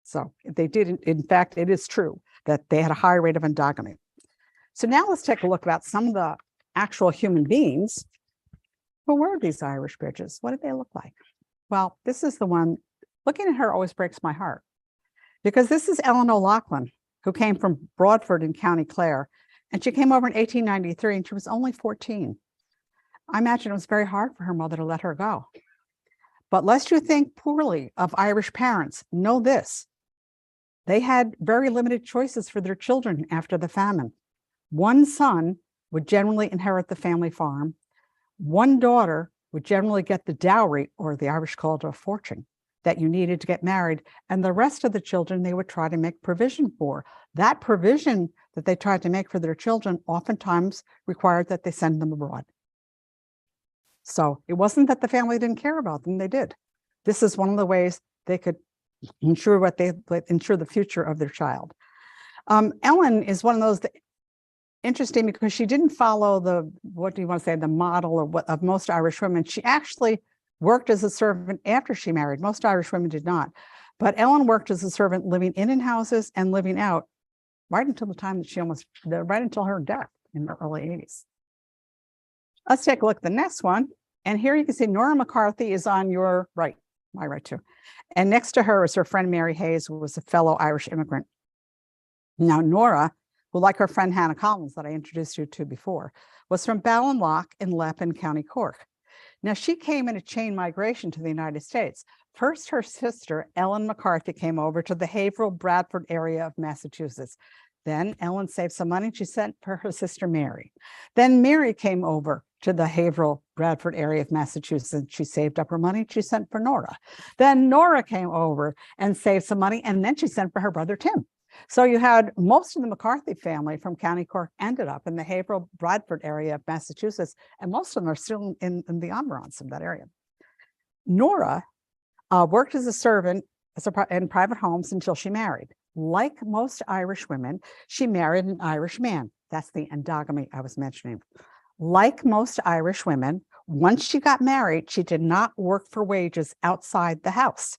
So they did, in fact, it is true that they had a high rate of endogamy. So now let's take a look about some of the actual human beings. Who were these Irish Bridgets? What did they look like? Well, this is the one, looking at her always breaks my heart, because this is Ellen O'Loughlin, who came from Broadford in County Clare, and she came over in 1893 and she was only 14. I imagine it was very hard for her mother to let her go. But lest you think poorly of Irish parents, know this. They had very limited choices for their children after the famine. One son would generally inherit the family farm. One daughter would generally get the dowry, or the Irish called a fortune, that you needed to get married, and the rest of the children they would try to make provision for. That provision that they tried to make for their children oftentimes required that they send them abroad. So it wasn't that the family didn't care about them, they did. This is one of the ways they could ensure the future of their child. Ellen is one of those that, interesting, because she didn't follow the model of most Irish women. She actually worked as a servant after she married. Most Irish women did not. But Ellen worked as a servant, living in houses and living out right until the time that right until her death in the early 80s. Let's take a look at the next one. And here you can see Nora McCarthy is on your right, my right too. And next to her is her friend Mary Hayes, who was a fellow Irish immigrant. Now, Nora, who, like her friend Hannah Collins that I introduced you to before, was from Ballinlough in Leppin, County Cork. Now, she came in a chain migration to the United States. First, her sister, Ellen McCarthy, came over to the Haverhill, Bradford area of Massachusetts. Then Ellen saved some money. She sent for her sister, Mary. Then Mary came over to the Haverhill, Bradford area of Massachusetts. She saved up her money. She sent for Nora. Then Nora came over and saved some money. And then she sent for her brother, Tim. So you had most of the McCarthy family from County Cork ended up in the Haverhill, Bradford area of Massachusetts, and most of them are still in the Amarants of that area. Nora worked as a servant in private homes until she married. Like most Irish women, she married an Irish man. That's the endogamy I was mentioning. Like most Irish women, once she got married, she did not work for wages outside the house.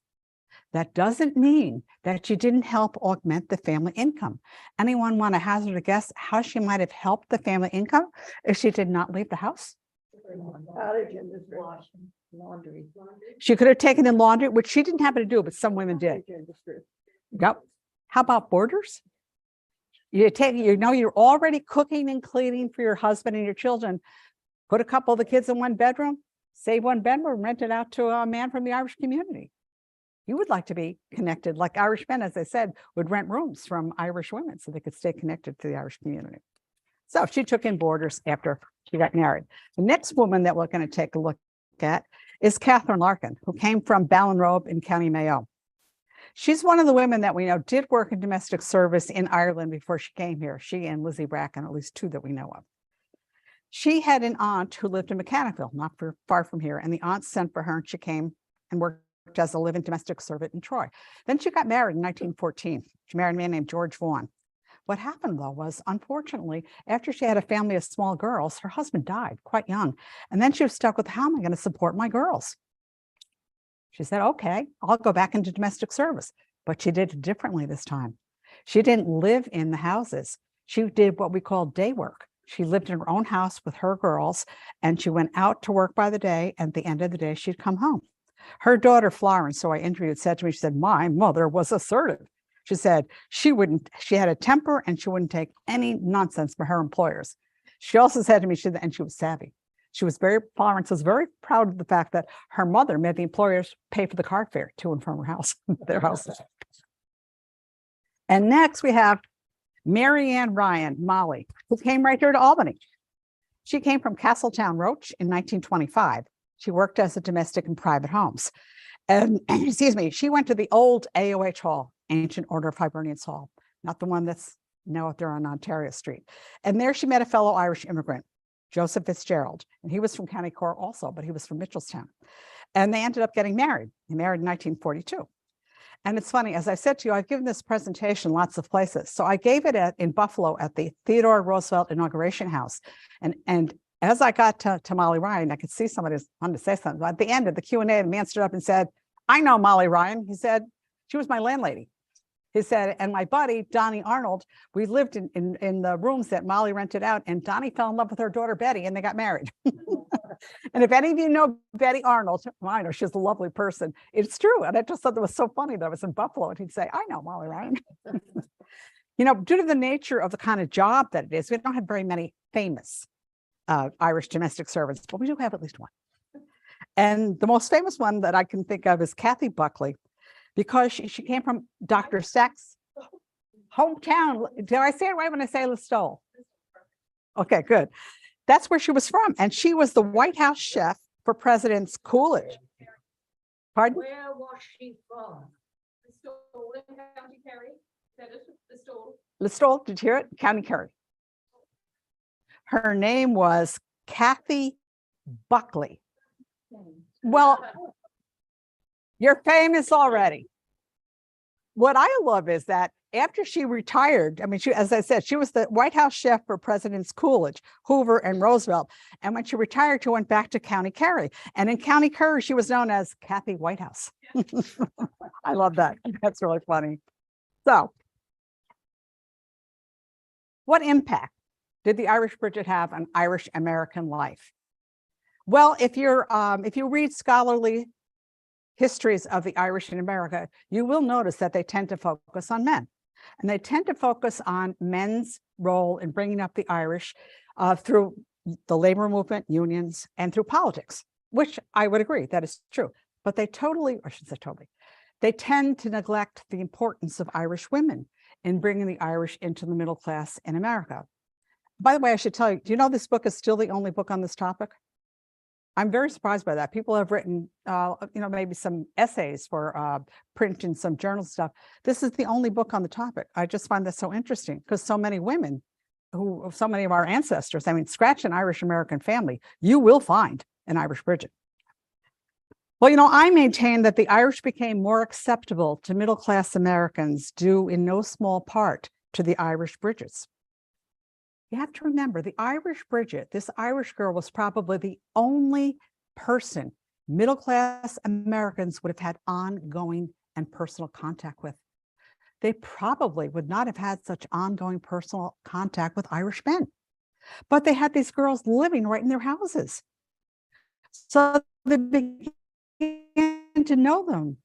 That doesn't mean that she didn't help augment the family income. Anyone want to hazard a guess how she might have helped the family income if she did not leave the house? Cottage industry. Laundry. She could have taken in laundry, which she didn't happen to do, but some women did. Yep. How about borders? You're already cooking and cleaning for your husband and your children. Put a couple of the kids in one bedroom, save one bedroom, rent it out to a man from the Irish community. You would like to be connected, like Irish men, as I said, would rent rooms from Irish women so they could stay connected to the Irish community. So she took in boarders after she got married. The next woman that we're going to take a look at is Catherine Larkin, who came from Ballinrobe in County Mayo. She's one of the women that we know did work in domestic service in Ireland before she came here. She and Lizzie Bracken, at least two that we know of. She had an aunt who lived in Mechanicville, not far from here, and the aunt sent for her, and she came and worked as a living domestic servant in Troy. Then she got married in 1914. She married a man named George Vaughan. What happened, though, was, unfortunately, after she had a family of small girls, her husband died quite young. And then she was stuck with, how am I going to support my girls? She said, okay, I'll go back into domestic service. But she did it differently this time. She didn't live in the houses. She did what we call day work. She lived in her own house with her girls, and she went out to work by the day. And at the end of the day, she'd come home. Her daughter, Florence, who I interviewed, said to me, she said, my mother was assertive. She said she had a temper and she wouldn't take any nonsense from her employers. She also said to me, and she was savvy. Florence was very proud of the fact that her mother made the employers pay for the car fare to and from her house, their houses. And next we have Mary Ann Ryan, Molly, who came right here to Albany. She came from Castletown Roach in 1925. She worked as a domestic in private homes. And excuse me, she went to the old AOH Hall, Ancient Order of Hibernians Hall, not the one that's now up there on Ontario Street. And there she met a fellow Irish immigrant, Joseph Fitzgerald. And he was from County Cork also, but he was from Mitchelstown. And they ended up getting married. They married in 1942. And it's funny, as I said to you, I've given this presentation lots of places. So I gave it in Buffalo at the Theodore Roosevelt Inauguration House. And as I got to Molly Ryan, I could see somebody wanted to say something. At the end of the Q&A, the man stood up and said, I know Molly Ryan. He said, she was my landlady. He said, and my buddy, Donnie Arnold, we lived in the rooms that Molly rented out, and Donnie fell in love with her daughter, Betty, and they got married. And if any of you know Betty Arnold, well, I know she's a lovely person. It's true. And I just thought that was so funny that I was in Buffalo and he'd say, I know Molly Ryan. Due to the nature of the kind of job that it is, we don't have very many famous Irish domestic servants, but we do have at least one. And the most famous one that I can think of is Kathy Buckley, because she came from Dr. Stack's hometown. Did I say it right when I say Listowel? Okay, good. That's where she was from. And she was the White House chef for President Coolidge. Pardon? Where was she from? Listowel in County Kerry. Said it, Listowel. Listowel, did you hear it? County Kerry. Her name was Kathy Buckley. Well, you're famous already. What I love is that after she retired, I mean, she, as I said, she was the White House chef for Presidents Coolidge, Hoover, and Roosevelt. And when she retired, she went back to County Kerry. And in County Kerry, she was known as Kathy Whitehouse. I love that. That's really funny. So, what impact did the Irish Bridget have on Irish American life? Well, if you read scholarly histories of the Irish in America, you will notice that they tend to focus on men. And they tend to focus on men's role in bringing up the Irish through the labor movement, unions, and through politics, which I would agree, that is true. But they they tend to neglect the importance of Irish women in bringing the Irish into the middle class in America. By the way, I should tell you, do you know this book is still the only book on this topic? I'm very surprised by that. People have written, maybe some essays for print and some journal stuff. This is the only book on the topic. I just find that so interesting because so many women so many of our ancestors, I mean, scratch an Irish American family, you will find an Irish Bridget. Well, I maintain that the Irish became more acceptable to middle-class Americans due in no small part to the Irish Bridgets. You have to remember the Irish Bridget, this Irish girl was probably the only person middle-class Americans would have had ongoing and personal contact with. They probably would not have had such ongoing personal contact with Irish men, but they had these girls living right in their houses. So they began to know them.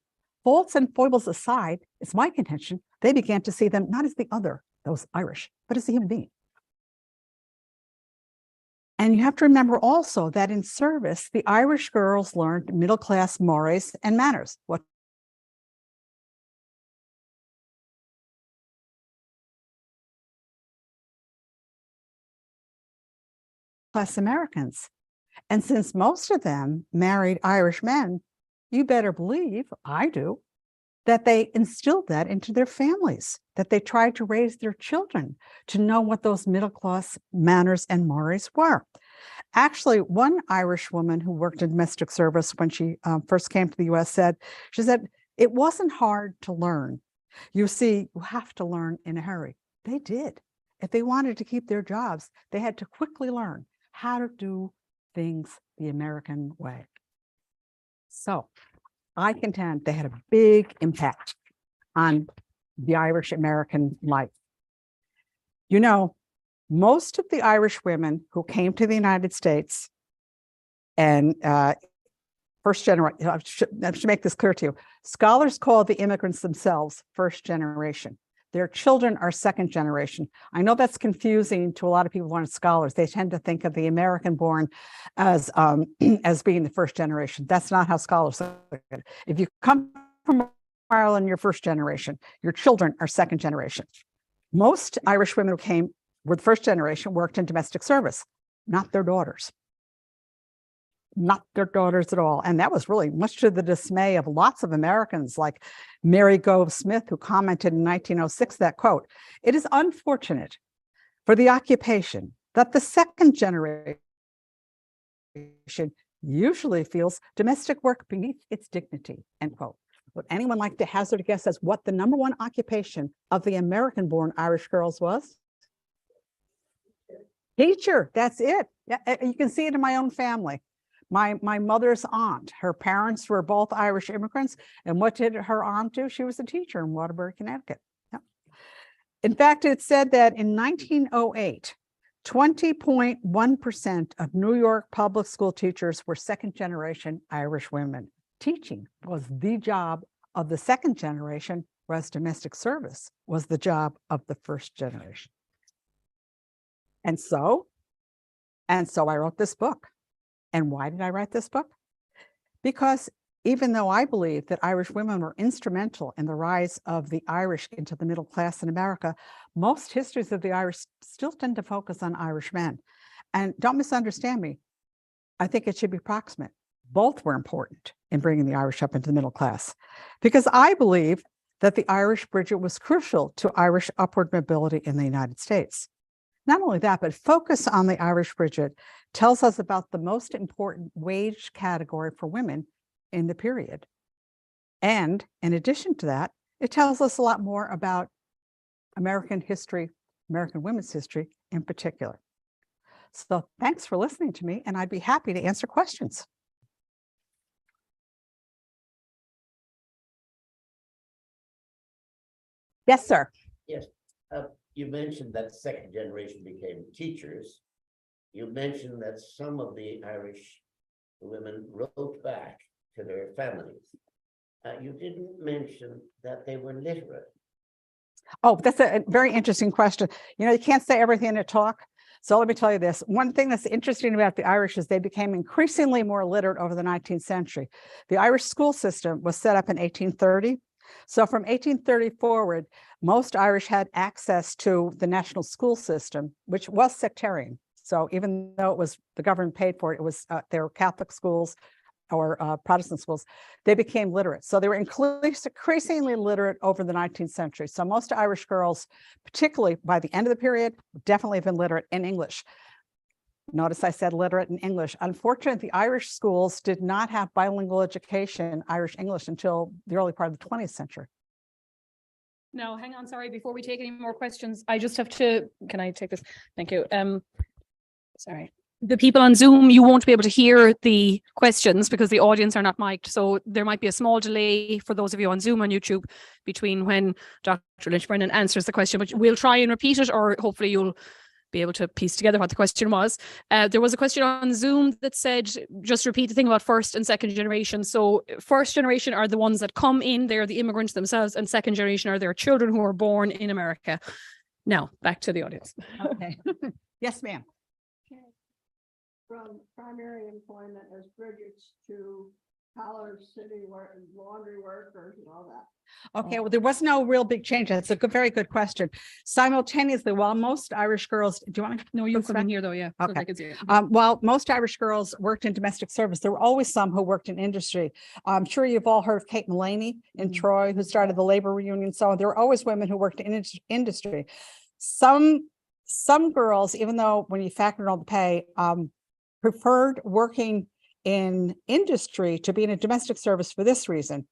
Faults and foibles aside, it's my contention, they began to see them not as the other, those Irish, but as a human being. And you have to remember also that in service, the Irish girls learned middle-class mores and manners. What class Americans. And since most of them married Irish men, you better believe, I do, that they instilled that into their families, that they tried to raise their children to know what those middle-class manners and mores were. Actually, one Irish woman who worked in domestic service when she first came to the US said, it wasn't hard to learn. You see, you have to learn in a hurry. They did. If they wanted to keep their jobs, they had to quickly learn how to do things the American way. So I contend they had a big impact on the Irish American life. Most of the Irish women who came to the United States and first generation, I should make this clear to you, scholars call the immigrants themselves first generation. Their children are second generation. I know that's confusing to a lot of people who aren't scholars. They tend to think of the American born as being the first generation. That's not how scholars look at it. If you come from Ireland, you're first generation. Your children are second generation. Most Irish women who were the first generation, worked in domestic service, not their daughters. Not their daughters at all. And that was really much to the dismay of lots of Americans like Mary Gove Smith, who commented in 1906 that, quote, "It is unfortunate for the occupation that the second generation usually feels domestic work beneath its dignity," end quote. Would anyone like to hazard a guess as what the number one occupation of the American-born Irish girls was? Teacher, that's it. Yeah, you can see it in my own family. My mother's aunt, her parents were both Irish immigrants. And what did her aunt do? She was a teacher in Waterbury, Connecticut. Yeah. In fact, it said that in 1908, 20.1% of New York public school teachers were second generation Irish women. Teaching was the job of the second generation, whereas domestic service was the job of the first generation. And so I wrote this book. And why did I write this book? Because even though I believe that Irish women were instrumental in the rise of the Irish into the middle class in America, most histories of the Irish still tend to focus on Irish men. And don't misunderstand me. I think it should be proximate. Both were important in bringing the Irish up into the middle class, because I believe that the Irish Bridget was crucial to Irish upward mobility in the United States. Not only that, but Focus on the Irish Bridget tells us about the most important wage category for women in the period. And in addition to that, it tells us a lot more about American history, American women's history in particular. So thanks for listening to me, and I'd be happy to answer questions. Yes, sir. Yes, you mentioned that second generation became teachers. You mentioned that some of the Irish women wrote back to their families. You didn't mention that they were literate. Oh, that's a very interesting question. You know, you can't say everything in a talk. So let me tell you this. One thing that's interesting about the Irish is they became increasingly more literate over the 19th century. The Irish school system was set up in 1830. So from 1830 forward, most Irish had access to the national school system, which was sectarian. So even though it was the government paid for it, it was there were Catholic schools or Protestant schools, they became literate. So they were increasingly literate over the 19th century. So most Irish girls, particularly by the end of the period, definitely have been literate in English. Notice I said literate in English. Unfortunately, the Irish schools did not have bilingual education, Irish English, until the early part of the 20th century. No, hang on, sorry, before we take any more questions, I just have to, can I take this? Thank you. Sorry. The people on Zoom, you won't be able to hear the questions because the audience are not mic'd. So there might be a small delay for those of you on Zoom and YouTube between when Dr. Lynch-Brennan answers the question, but we'll try and repeat it, or hopefully you'll be able to piece together what the question was. There was a question on Zoom that said, just repeat the thing about first and second generation. So first generation are the ones that come in, they're the immigrants themselves, and second generation are their children who are born in America. Now, back to the audience. Okay. Yes, ma'am. From primary employment as Bridgets to college, city work, laundry workers and all that. Okay, well, there was no real big change. That's a very good question. Simultaneously, while most Irish girls, do you want me to? No, you come in here though, yeah. So Okay. they can see it. While most Irish girls worked in domestic service, there were always some who worked in industry. I'm sure you've all heard of Kate Mulaney in Troy, who started the labor union. So there were always women who worked in industry. Some girls, even though when you factor in all the pay, preferred working in industry to be in a domestic service for this reason.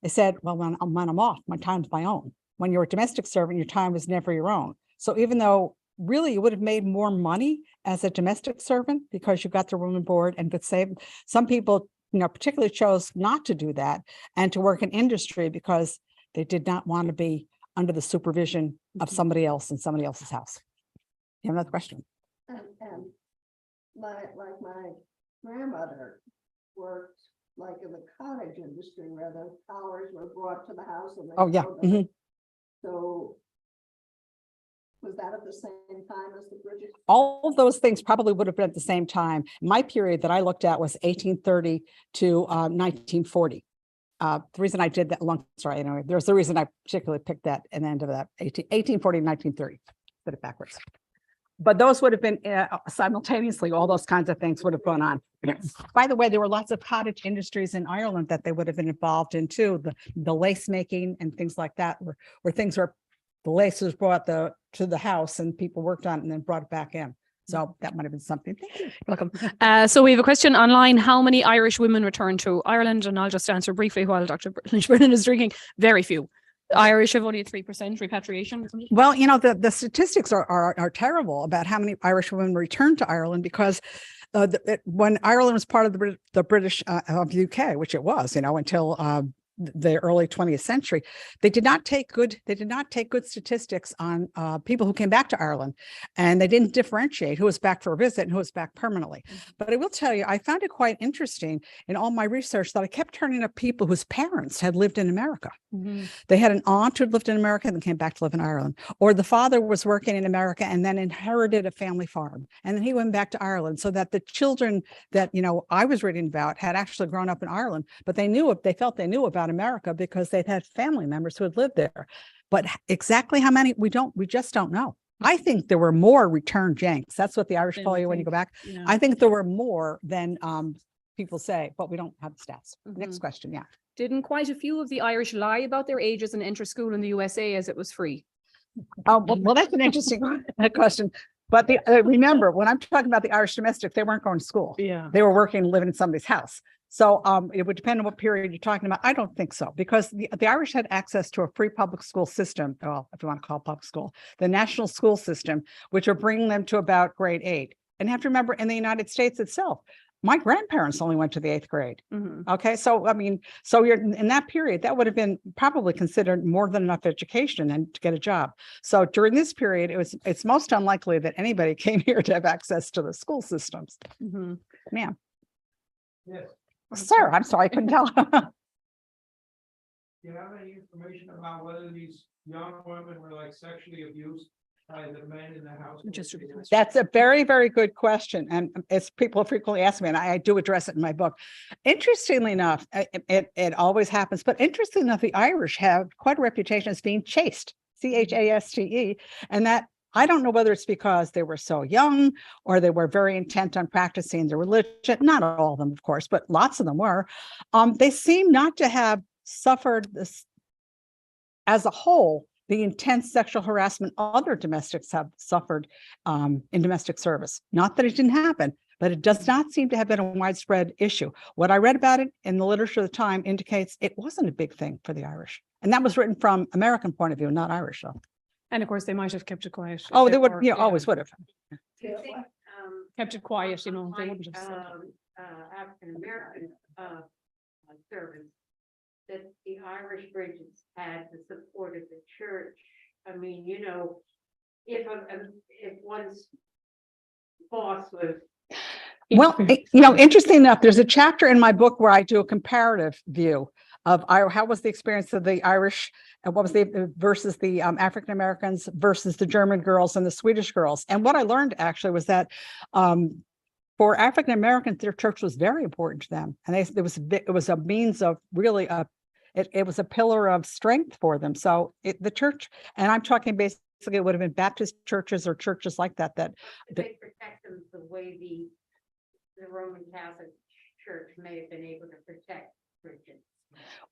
They said, well, when I'm off, my time's my own. When you're a domestic servant, your time is never your own. So even though really you would have made more money as a domestic servant because you got the room and board and could save, some people, you know, particularly chose not to do that and to work in industry because they did not want to be under the supervision of somebody else in somebody else's house. You have another question? And my grandmother worked like in the cottage industry where the flowers were brought to the house and they Oh, yeah. sold them. So was that at the same time as the Bridget? All of those things probably would have been at the same time. My period that I looked at was 1830 to 1940. The reason I did that sorry, anyway, there's the reason I particularly picked that and the end of that 1840 to 1930. Did it backwards. But those would have been simultaneously, all those kinds of things would have gone on. By the way, there were lots of cottage industries in Ireland that they would have been involved in too. The lace making and things like that were things where the lace was brought to the house and people worked on it and then brought it back in. So that might have been something. Thank you. Welcome. So we have a question online. How many Irish women returned to Ireland? And I'll just answer briefly while Dr. Lynch-Brennan is drinking. Very few. Irish have only a 3% repatriation. Well, you know, the statistics are terrible about how many Irish women returned to Ireland because when Ireland was part of the British of the UK, which it was, you know, until the early 20th century, they did not take good statistics on people who came back to Ireland, and they didn't differentiate who was back for a visit and who was back permanently. But I will tell you, I found it quite interesting in all my research that I kept turning up people whose parents had lived in America. They had an aunt who lived in America and then came back to live in Ireland, or the father was working in America and then inherited a family farm, and then he went back to Ireland, so that the children that, you know, I was reading about had actually grown up in Ireland, but they felt they knew about America because they'd had family members who had lived there. But exactly how many, we just don't know. I think there were more return Jenks. That's what the Irish Then call we you when you think, go back. Yeah. I think there were more than people say, but we don't have the stats. Next Mhm. question. Yeah. Didn't quite a few of the Irish lie about their ages and enter school in the USA as it was free? Oh, well, that's an interesting question. But remember, when I'm talking about the Irish domestic, they weren't going to school. Yeah. They were working and living in somebody's house. So it would depend on what period you're talking about. I don't think so, because the Irish had access to a free public school system. Well, if you want to call it public school, the national school system, which are bringing them to about grade 8. And you have to remember, in the United States itself, my grandparents only went to the 8th grade. Mhm. Okay, so I mean, so you're in that period, that would have been probably considered more than enough education and to get a job. So during this period, it's most unlikely that anybody came here to have access to the school systems. Mhm. Ma'am, Yes, sir, I'm sorry, I couldn't tell. do you have any information about whether these young women were like sexually abused by the men in the house? Just repeat the question. That's a very, very good question. And it's people frequently ask me, and I do address it in my book. Interestingly enough, it always happens, but interestingly enough, the Irish have quite a reputation as being chaste, chaste, and that I don't know whether it's because they were so young or they were very intent on practicing their religion. Not all of them, of course, but lots of them were. They seem not to have suffered this as a whole, the intense sexual harassment other domestics have suffered in domestic service. Not that it didn't happen, but it does not seem to have been a widespread issue. What I read about it in the literature of the time indicates it wasn't a big thing for the Irish. And that was written from American point of view, not Irish though. And of course, they might have kept it quiet. if Oh, they would, were- yeah, always would have. kept it quiet, you know, they wouldn't have said. African American servants, that the Irish Bridgets had the support of the church. I mean, you know, if one's boss was. Well, interesting enough, there's a chapter in my book where I do a comparative view of how was the experience of the Irish, and what was the versus the African Americans versus the German girls and the Swedish girls. And what I learned actually was that for African Americans, their church was very important to them, and it was a means of really it was a pillar of strength for them. So the church, and I'm talking basically, it would have been Baptist churches or churches like that. They protect them the way the Roman Catholic Church may have been able to protect Bridget.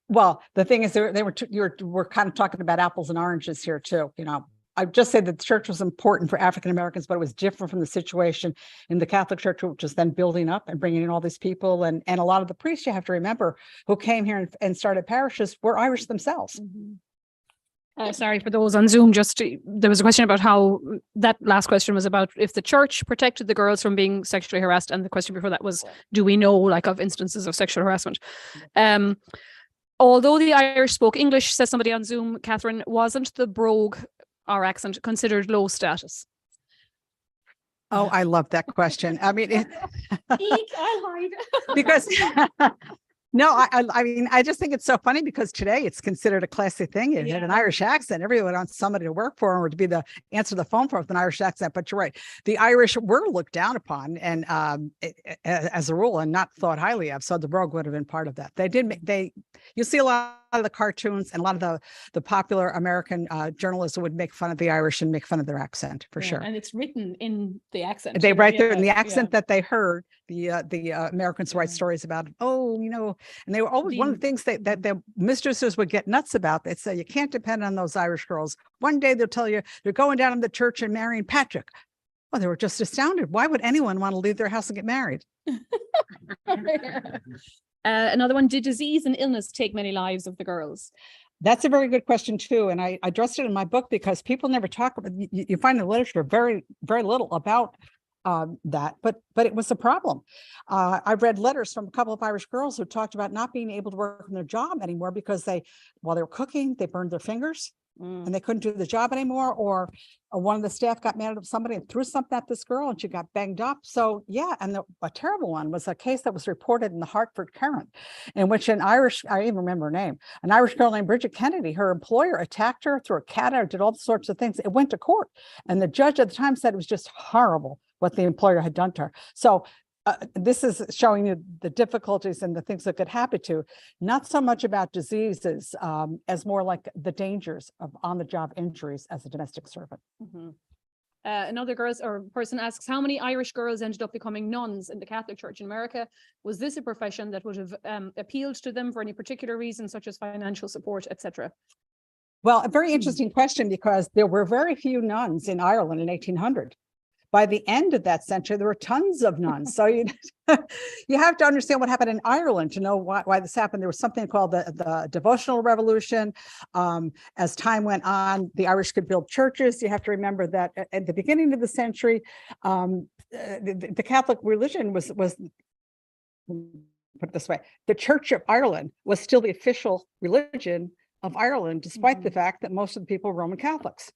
Well, the thing is, we're kind of talking about apples and oranges here too. You know, I just said that the church was important for African Americans, but it was different from the situation in the Catholic Church, which was then building up and bringing in all these people. And a lot of the priests, you have to remember, who came here and started parishes were Irish themselves. Sorry for those on Zoom, there was a question about how that last question was about if the church protected the girls from being sexually harassed. And the question before that was, do we know like of instances of sexual harassment? Although the Irish spoke English, says somebody on Zoom, Catherine, wasn't the brogue or accent considered low status? Oh, I love that question. I mean, I lied. because no, I mean, I just think it's so funny because today it's considered a classy thing. You had an Irish accent. Everyone wants somebody to work for or to be the answer the phone for with an Irish accent. But you're right. The Irish were looked down upon and as a rule and not thought highly of. So the brogue would have been part of that. You see a lot of the cartoons and a lot of the popular American journalists would make fun of the Irish and make fun of their accent for sure. And it's written in the accent. They write there in the accent that they heard. The Americans write stories about it. Oh, you know, and they were always one of the things that the mistresses would get nuts about. They'd say, you can't depend on those Irish girls. One day they'll tell you they're going down to the church and marrying Patrick. Well, they were just astounded. Why would anyone want to leave their house and get married? Another one, did disease and illness take many lives of the girls? That's a very good question too. And I addressed it in my book because people never talk about, you find in the literature very, very little about that, but it was a problem. I've read letters from a couple of Irish girls who talked about not being able to work in their job anymore because while they were cooking, they burned their fingers and they couldn't do the job anymore. Or one of the staff got mad at somebody and threw something at this girl and she got banged up. So yeah, and a terrible one was a case that was reported in the Hartford Courant, in which I even remember her name, an Irish girl named Bridget Kennedy, her employer attacked her, threw a cat at her, did all sorts of things. It went to court. And the judge at the time said it was just horrible what the employer had done to her. So this is showing you the difficulties and the things that could happen to, not so much about diseases as more like the dangers of on-the-job injuries as a domestic servant. Another person asks, how many Irish girls ended up becoming nuns in the Catholic Church in America? Was this a profession that would have appealed to them for any particular reason, such as financial support, etc.? Well, a very interesting question, because there were very few nuns in Ireland in 1800. By the end of that century, there were tons of nuns. So you have to understand what happened in Ireland to know why this happened. There was something called the devotional revolution. As time went on, the Irish could build churches. You have to remember that at the beginning of the century, the Catholic religion was, put it this way, the Church of Ireland was still the official religion of Ireland, despite the fact that most of the people were Roman Catholics.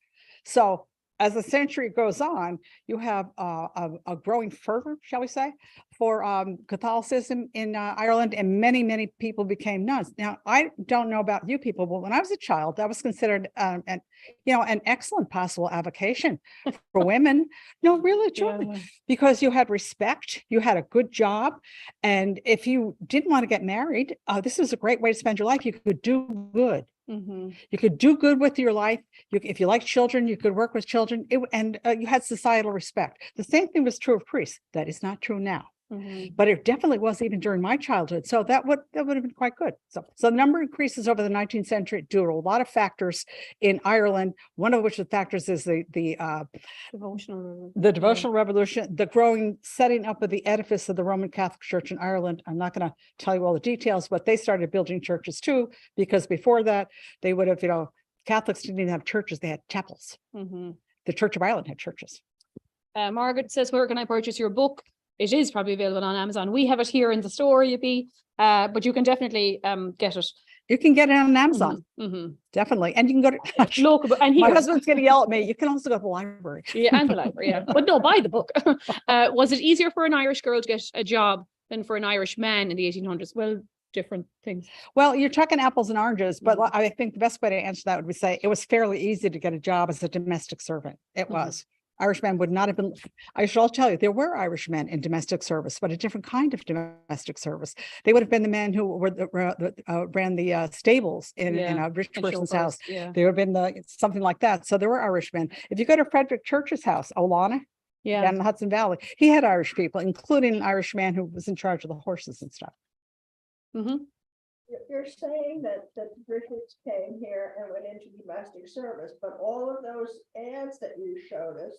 So as the century goes on, you have a growing fervor, shall we say, for Catholicism in Ireland, and many, many people became nuns. Now, I don't know about you people, but when I was a child, that was considered an excellent possible avocation for women. No, really, truly, because you had respect, you had a good job, and if you didn't want to get married, this was a great way to spend your life. You could do good. You could do good with your life. If you like children, you could work with children, and you had societal respect. The same thing was true of priests. That is not true now, but it definitely was even during my childhood. So that would have been quite good. So the number increases over the 19th century due to a lot of factors in Ireland. One of which the factors is the devotional revolution, the growing setting up of the edifice of the Roman Catholic Church in Ireland. I'm not going to tell you all the details, but they started building churches too, because before that they would have, Catholics didn't even have churches; they had chapels. The Church of Ireland had churches. Margaret says, where can I purchase your book? It is probably available on Amazon. We have it here in the store, but you can definitely get it. You can get it on Amazon, definitely, and you can go to local. And here, my husband's going to yell at me. You can also go to the library. Yeah, and the library. Yeah, but no, buy the book. Was it easier for an Irish girl to get a job than for an Irish man in the 1800s? Well, different things. Well, you're talking apples and oranges, but I think the best way to answer that would be say it was fairly easy to get a job as a domestic servant. It was. Irish men would not have been, I should all tell you, there were Irish men in domestic service, but a different kind of domestic service. They would have been the men who ran the stables in a rich person's house. They would have been something like that. So there were Irish men. If you go to Frederick Church's house, Olana, down in the Hudson Valley, he had Irish people, including an Irish man who was in charge of the horses and stuff. You're saying that the Bridgets came here and went into domestic service, but all of those ads that you showed us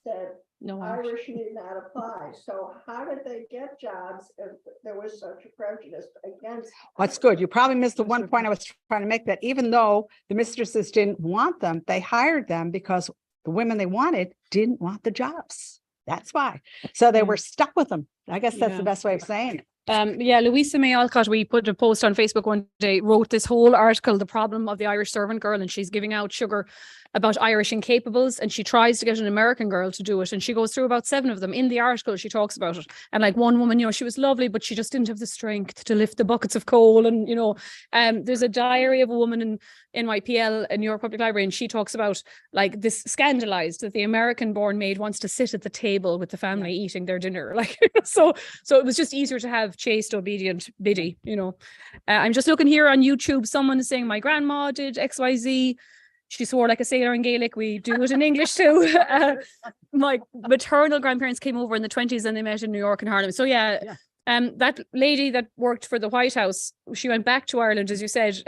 said no Irish need not apply. So how did they get jobs if there was such a prejudice against? That's good. You probably missed the one point I was trying to make, that even though the mistresses didn't want them, they hired them because the women they wanted didn't want the jobs. That's why. So they were stuck with them. I guess that's the best way of saying it. Louisa May Alcott, we put a post on Facebook one day, wrote this whole article, The Problem of the Irish Servant Girl, and she's giving out sugar about Irish incapables, and she tries to get an American girl to do it, and she goes through about 7 of them. In the article she talks about it, and like one woman, she was lovely, but she just didn't have the strength to lift the buckets of coal. And there's a diary of a woman in NYPL in New York Public Library, and she talks about like this, scandalized that the American born maid wants to sit at the table with the family eating their dinner, like so it was just easier to have chaste, obedient Biddy. I'm just looking here on YouTube, someone is saying my grandma did XYZ. She swore like a sailor in Gaelic. We do it in English too. My maternal grandparents came over in the 1920s and they met in New York and Harlem. So that lady that worked for the White House, she went back to Ireland, as you said,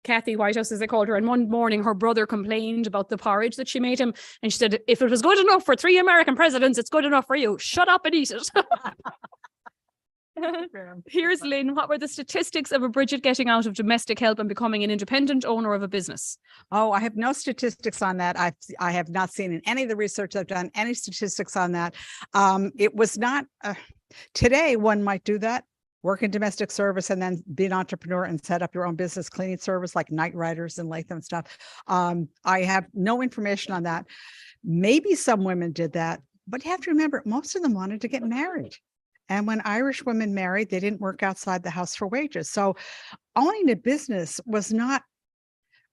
Kathy Whitehouse, as they called her. And one morning her brother complained about the porridge that she made him. And she said, if it was good enough for 3 American presidents, it's good enough for you. Shut up and eat it. Here's Lynn. What were the statistics of a Bridget getting out of domestic help and becoming an independent owner of a business? Oh, I have no statistics on that. I have not seen in any of the research I've done any statistics on that. It was not today. One might do that, work in domestic service and then be an entrepreneur and set up your own business cleaning service like Night Riders and Latham stuff. I have no information on that. Maybe some women did that, but you have to remember, most of them wanted to get married. And when Irish women married, they didn't work outside the house for wages. So owning a business was not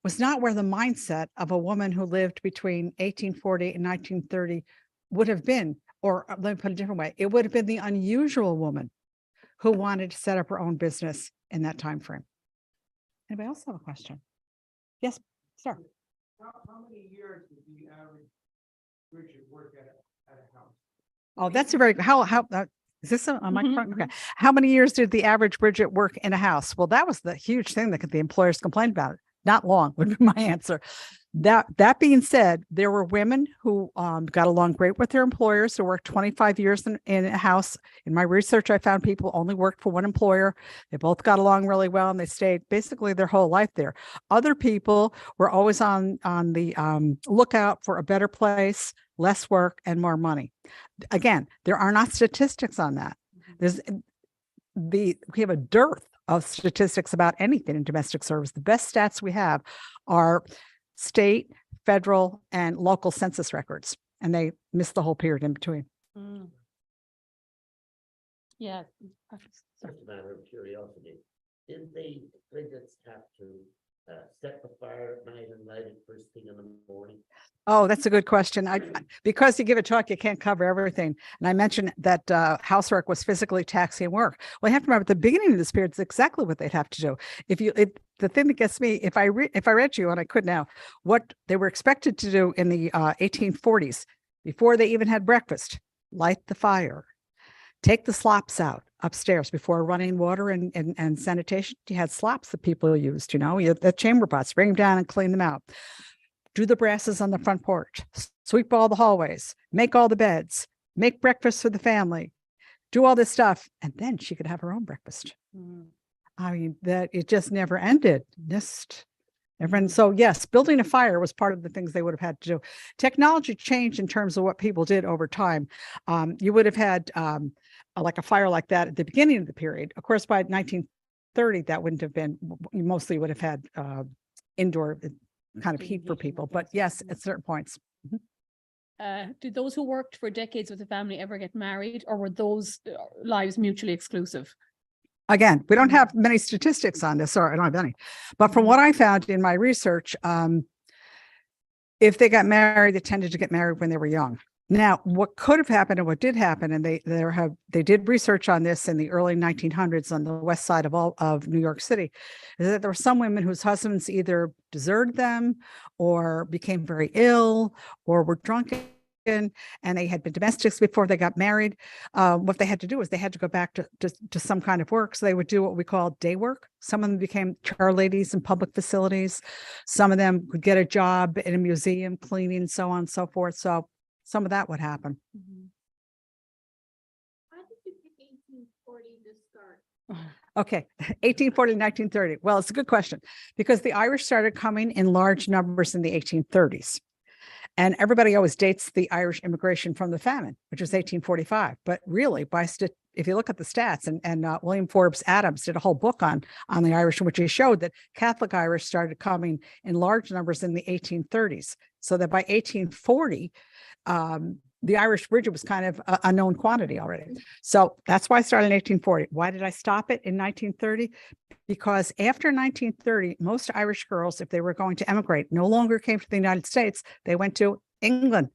where the mindset of a woman who lived between 1840 and 1930 would have been. Or let me put it a different way. It would have been the unusual woman who wanted to set up her own business in that time frame. Anybody else have a question? Yes, sir. How many years did the average Bridget work at a house? Oh, that's a very, is this a microphone? Mhm, Okay. How many years did the average Bridget work in a house? Well, that was the huge thing that the employers complained about. Not long would be my answer. That being said, there were women who got along great with their employers, who worked 25 years in a house. In my research, I found people only worked for one employer. They both got along really well, and they stayed basically their whole life there. Other people were always on the lookout for a better place, less work, and more money. Again, there are not statistics on that. We have a dearth of statistics about anything in domestic service. The best stats we have are state, federal, and local census records, and they miss the whole period in between. mm. Yeah. Just a matter of curiosity. Did the Bridgets have to set the fire at night and light it first thing in the morning? Oh, that's a good question. Because you give a talk, you can't cover everything. And I mentioned that housework was physically taxing work. Well, you have to remember at the beginning of this period, it's exactly what they'd have to do. The thing that gets me, if I read you, and I could now, what they were expected to do in the 1840s, before they even had breakfast, light the fire, take the slops out upstairs before running water and sanitation. You had slops that people used, you had the chamber pots, bring them down and clean them out. Do the brasses on the front porch, sweep all the hallways, make all the beds, make breakfast for the family, do all this stuff. And then she could have her own breakfast. Mm. I mean, that it just never ended. So yes, building a fire was part of the things they would have had to do. Technology changed in terms of what people did over time. You would have had like a fire like that at the beginning of the period. Of course, by 1930, that wouldn't have been, you mostly would have had indoor kind of heat for people. But yes, at certain points. Did those who worked for decades with the family ever get married, or were those lives mutually exclusive? Again, we don't have many statistics on this, or I don't have any. But from what I found in my research, if they got married, they tended to get married when they were young. Now, what could have happened and what did happen, and they did research on this in the early 1900s on the west side of New York City, is that there were some women whose husbands either deserted them or became very ill or were drunken, and they had been domestics before they got married. What they had to do is they had to go back to some kind of work. So they would do what we call day work. Some of them became char ladies in public facilities. Some of them would get a job in a museum, cleaning, so on and so forth. So some of that would happen. Why did you pick 1840 to start? Okay, 1840 to 1930. Well, it's a good question because the Irish started coming in large numbers in the 1830s. And everybody always dates the Irish immigration from the famine, which was 1845. But really, if you look at the stats, and William Forbes Adams did a whole book on the Irish, in which he showed that Catholic Irish started coming in large numbers in the 1830s. So that by 1840, the Irish Bridget was kind of a known quantity already. So that's why I started in 1840. Why did I stop it in 1930? Because after 1930, most Irish girls, if they were going to emigrate, no longer came to the United States. They went to England.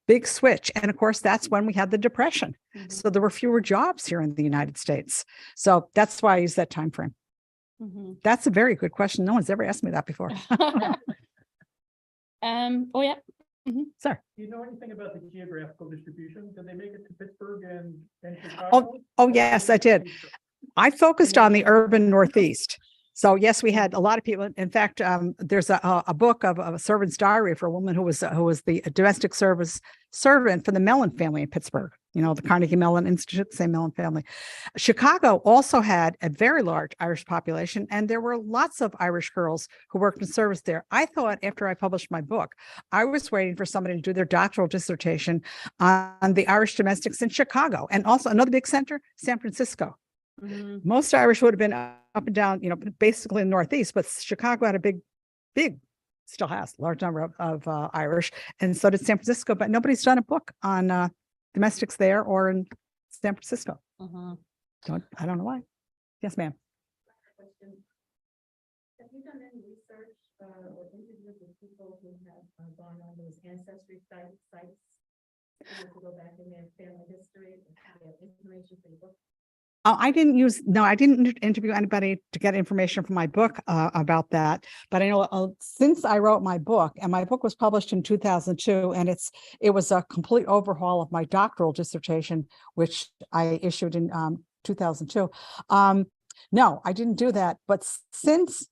Big switch. And of course, that's when we had the Depression. So there were fewer jobs here in the United States. So that's why I use that time frame. That's a very good question. No one's ever asked me that before. Oh, yeah. Sir. Do you know anything about the geographical distribution? Did they make it to Pittsburgh and Chicago? Oh, yes, I did. I focused on the urban Northeast. So yes, we had a lot of people. In fact, there's a book of a servant's diary for a woman who was the domestic service servant for the Mellon family in Pittsburgh. The Carnegie Mellon Institute, same Mellon family. Chicago also had a very large Irish population, and there were lots of Irish girls who worked in service there. I thought after I published my book, I was waiting for somebody to do their doctoral dissertation on the Irish domestics in Chicago, and also another big center, San Francisco. Most Irish would have been up and down, basically in the Northeast, but Chicago had a big, still has a large number of Irish, and so did San Francisco, but nobody's done a book on domestics there or in San Francisco. I don't know why. Yes, ma'am. Have you done any research or interviews with people who have gone on those ancestry sites to go back in their family history and have information for the book? I didn't interview anybody to get information from my book about that. But I know since I wrote my book, and my book was published in 2002, and it was a complete overhaul of my doctoral dissertation, which I issued in 2002. No, I didn't do that. But since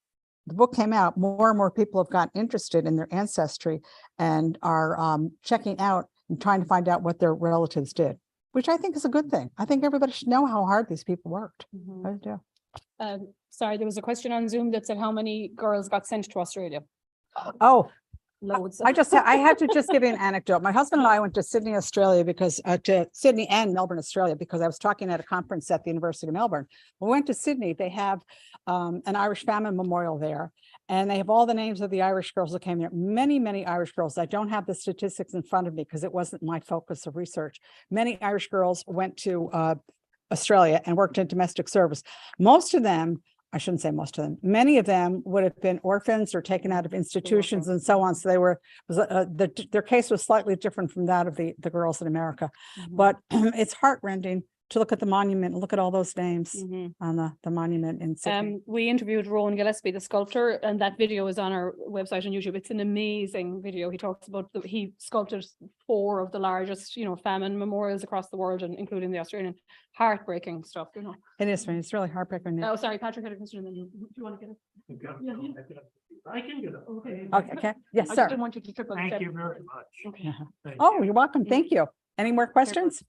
the book came out, more and more people have gotten interested in their ancestry and are checking out and trying to find out what their relatives did, which I think is a good thing. I think everybody should know how hard these people worked. I do. Sorry, there was a question on Zoom that said how many girls got sent to Australia? Oh, Loads. I had to just give you an anecdote. My husband and I went to Sydney, Australia to Sydney and Melbourne, Australia, because I was talking at a conference at the University of Melbourne. We went to Sydney. They have an Irish famine memorial there, and they have all the names of the Irish girls that came there. Many, many Irish girls. I don't have the statistics in front of me because it wasn't my focus of research. Many Irish girls went to Australia and worked in domestic service. Most of them, I shouldn't say most of them, many of them would have been orphans or taken out of institutions and so on. So they were, their case was slightly different from that of the girls in America. But it's heartrending to look at the monument and look at all those names on the monument in Sydney. We interviewed Rowan Gillespie, the sculptor, and that video is on our website on YouTube. It's an amazing video. He talks about he sculpted 4 of the largest, famine memorials across the world, and including the Australian. Heartbreaking stuff, It is, it's really heartbreaking. Oh, sorry, Patrick had a question. Do you want to get it? I can get it. Okay. Okay. Yes, I just sir. didn't want you to trip on the Thank step. you very much. Okay. Thank Oh, you. you're welcome. Thank you. Any more questions?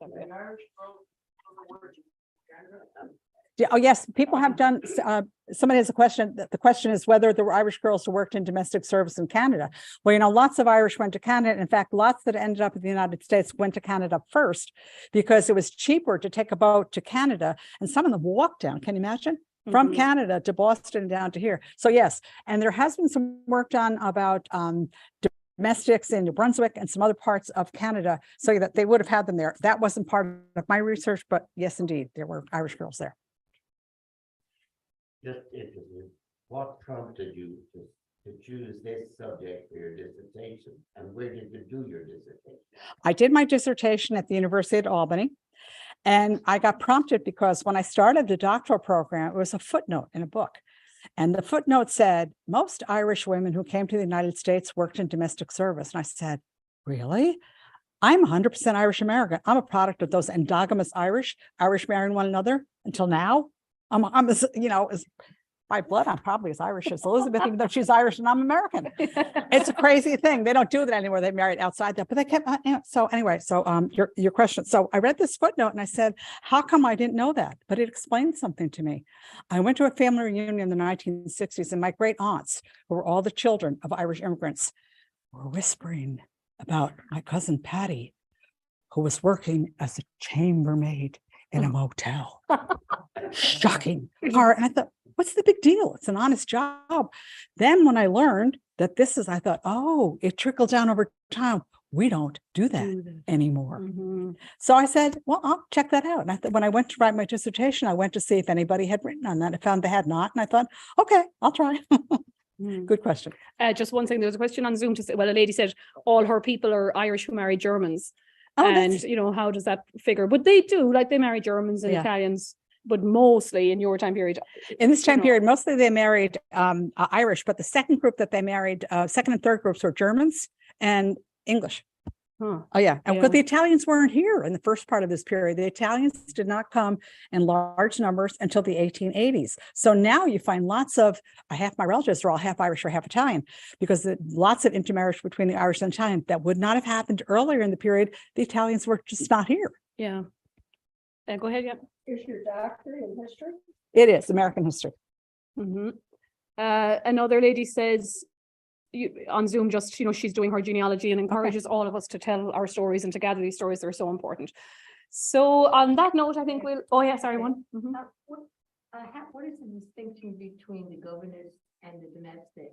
Oh, yes, people have done, somebody has a question. The question is whether there were Irish girls who worked in domestic service in Canada. Well, lots of Irish went to Canada. In fact, lots that ended up in the United States went to Canada first because it was cheaper to take a boat to Canada, and some of them walked down. Can you imagine? From Canada to Boston down to here. So yes, and there has been some work done about domestics in New Brunswick and some other parts of Canada, so that they would have had them there. That wasn't part of my research, but yes, indeed, there were Irish girls there. Just interested, what prompted you to choose this subject for your dissertation, and where did you do your dissertation? I did my dissertation at the University of Albany, and I got prompted because when I started the doctoral program, it was a footnote in a book. And the footnote said, most Irish women who came to the United States worked in domestic service. And I said, really? I'm 100% Irish American. I'm a product of those endogamous Irish marrying one another until now. I'm as, as by blood, I'm probably as Irish as Elizabeth, even though she's Irish and I'm American. It's a crazy thing. They don't do that anymore. They married outside that, but they kept, so anyway, so your question. So I read this footnote and I said, how come I didn't know that? But it explained something to me. I went to a family reunion in the 1960s, and my great aunts, who were all the children of Irish immigrants, were whispering about my cousin Patty, who was working as a chambermaid in a motel. Shocking part. And I thought, what's the big deal? It's an honest job. Then when I learned that I thought, oh, it trickled down over time. We don't do that anymore. So I said, well, I'll check that out. And when I went to write my dissertation, I went to see if anybody had written on that. I found they had not. And I thought, okay, I'll try. Good question. Just one thing, there was a question on Zoom to say, well, a lady said all her people are Irish who marry Germans. Oh, and how does that figure? But they do, like they marry Germans and Italians, but mostly in your time period. In this time period, mostly they married Irish, but the second group that they married, second and third groups were Germans and English. Oh yeah, and because the Italians weren't here in the first part of this period, the Italians did not come in large numbers until the 1880s. So now you find lots of, half my relatives are all half Irish or half Italian, because lots of intermarriage between the Irish and Italian that would not have happened earlier in the period. The Italians were just not here. Yeah. Go ahead. Yeah. Is your doctorate in history? It is American history. Another lady says, on Zoom, just she's doing her genealogy and encourages all of us to tell our stories and to gather these stories. They're so important. So on that note, I think we'll. Oh yeah, sorry, one. What is the distinction between the governess and the domestic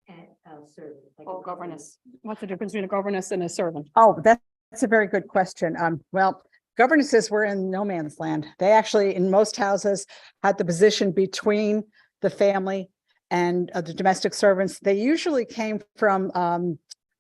and servant? Governess. What's the difference between a governess and a servant? Oh, that's a very good question. Well, governesses were in no man's land. They actually, in most houses, had the position between the family and the domestic servants. They usually came from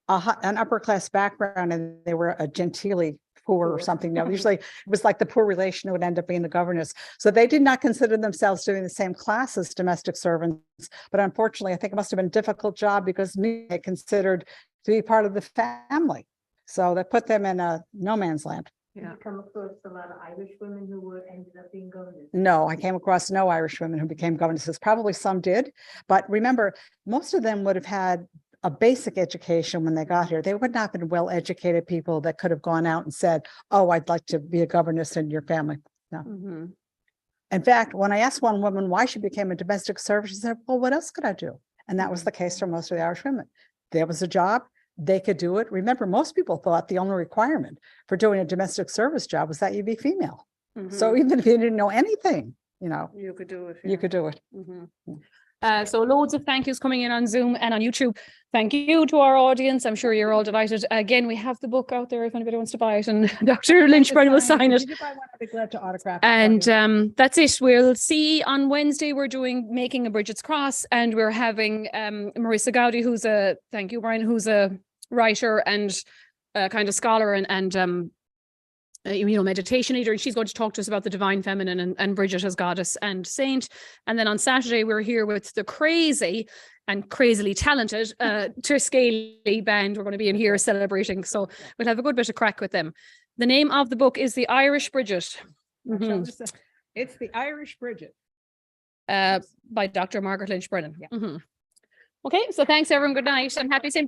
an upper class background and they were a genteelly poor or something. No, usually it was like the poor relation who would end up being the governess. So they did not consider themselves doing the same class as domestic servants. But unfortunately, I think it must have been a difficult job because they considered to be part of the family. So that put them in a no man's land. Yeah. Come across a lot of Irish women who were ended up being governors. No, I came across no Irish women who became governesses. Probably some did, but remember, most of them would have had a basic education when they got here. They would not have been well-educated people that could have gone out and said, oh, I'd like to be a governess in your family. No. Mhm. In fact, when I asked one woman why she became a domestic servant, she said, well, what else could I do? And that was the case for most of the Irish women. There was a job, they could do it. Remember, most people thought the only requirement for doing a domestic service job was that you be female. So Mhm. even if you didn't know anything, you know, You could do it. you could do it. Mhm. So loads of thank yous coming in on Zoom and on YouTube. Thank you to our audience. I'm sure you're all delighted. Again, we have the book out there if anybody wants to buy it, and Dr. Lynch-Brennan will sign it. If you buy one, I'd be glad to autograph it. And that's it. We'll see on Wednesday. We're doing Making a Bridget's Cross, and we're having Marissa Gowdy, who's a thank you, Brian, who's a writer and a kind of scholar and meditation leader, and she's going to talk to us about the divine feminine and Bridget as goddess and saint. And then on Saturday we're here with the crazy and crazily talented Triscaeli band. We're going to be in here celebrating, so we'll have a good bit of crack with them. The name of the book is The Irish Bridget. Mhm. It's the Irish Bridget. By Dr. Margaret Lynch-Brennan. Okay, so thanks everyone. Good night and happy St.